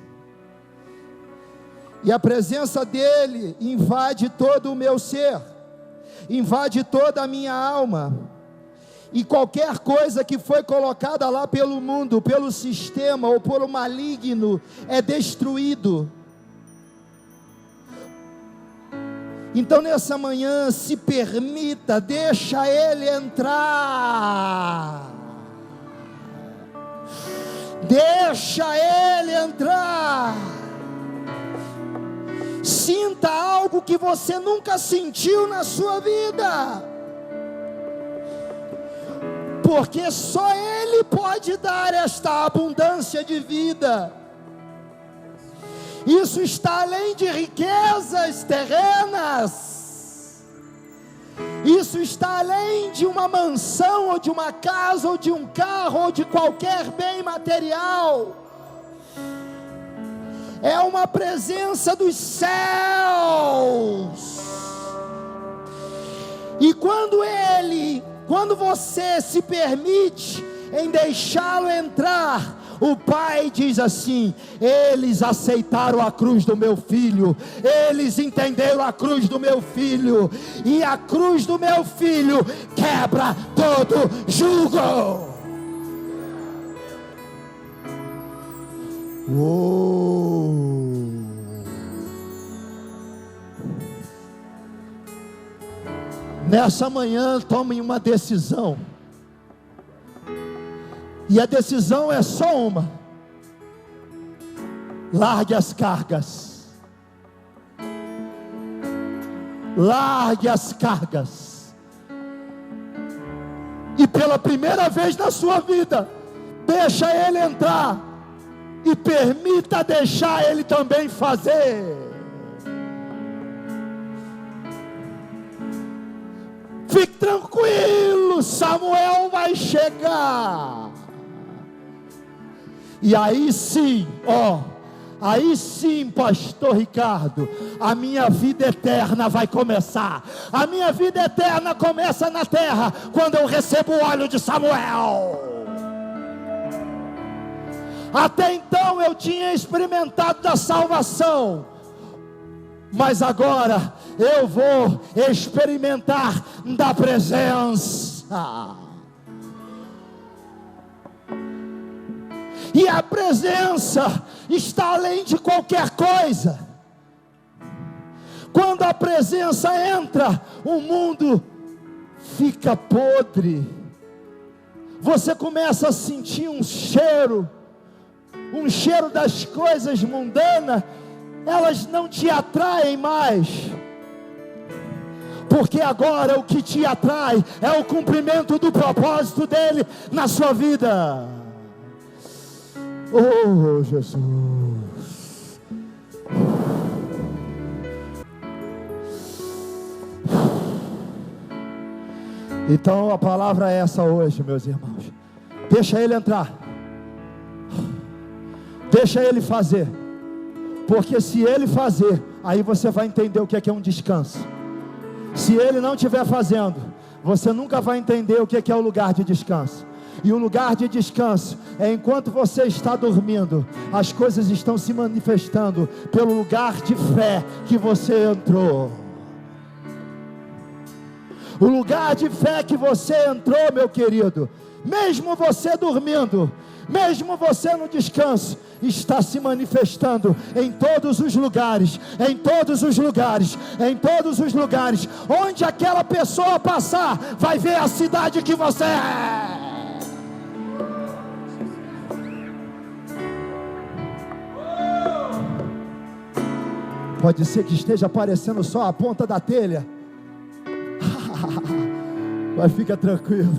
E a presença dEle invade todo o meu ser, invade toda a minha alma. E qualquer coisa que foi colocada lá pelo mundo, pelo sistema ou pelo maligno, é destruído. Então nessa manhã, se permita, deixa Ele entrar. Deixa Ele entrar. Sinta algo que você nunca sentiu na sua vida, porque só Ele pode dar esta abundância de vida. Isso está além de riquezas terrenas, isso está além de uma mansão, ou de uma casa, ou de um carro, ou de qualquer bem material. É uma presença dos céus. E quando você se permite em deixá-lo entrar, O Pai diz assim: eles aceitaram a cruz do meu filho, eles entenderam a cruz do meu filho, e a cruz do meu filho quebra todo jugo. Nessa manhã, tomem uma decisão, e a decisão é só uma: largue as cargas, largue as cargas, e pela primeira vez na sua vida, deixa Ele entrar, e permita deixar Ele também fazer. Fique tranquilo, Samuel vai chegar. E aí sim, aí sim, pastor Ricardo, a minha vida eterna vai começar. A minha vida eterna começa na terra, quando eu recebo o óleo de Samuel. Até então eu tinha experimentado da salvação, mas agora eu vou experimentar da presença. E a presença está além de qualquer coisa. Quando a presença entra, o mundo fica podre. Você começa a sentir um cheiro das coisas mundanas. Elas não te atraem mais, porque agora o que te atrai é o cumprimento do propósito dele na sua vida. Oh, Jesus. Então a palavra é essa hoje, meus irmãos. Deixa Ele entrar, deixa Ele fazer, porque se Ele fazer, aí você vai entender o que é um descanso. Se Ele não estiver fazendo, você nunca vai entender o que é o lugar de descanso. E o lugar de descanso é enquanto você está dormindo, as coisas estão se manifestando pelo lugar de fé que você entrou. O lugar de fé que você entrou, meu querido, mesmo você dormindo, mesmo você no descanso, está se manifestando em todos os lugares, em todos os lugares, em todos os lugares. Onde aquela pessoa passar, vai ver a cidade que você é. Pode ser que esteja aparecendo só a ponta da telha, mas fica tranquilo,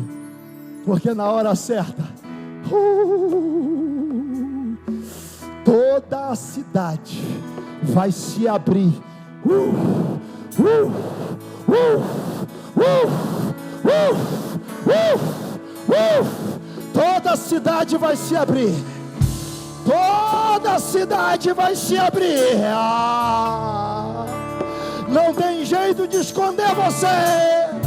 porque na hora certa, toda a cidade vai se abrir. Toda a cidade vai se abrir. Toda a cidade vai se abrir. Não tem jeito de esconder você.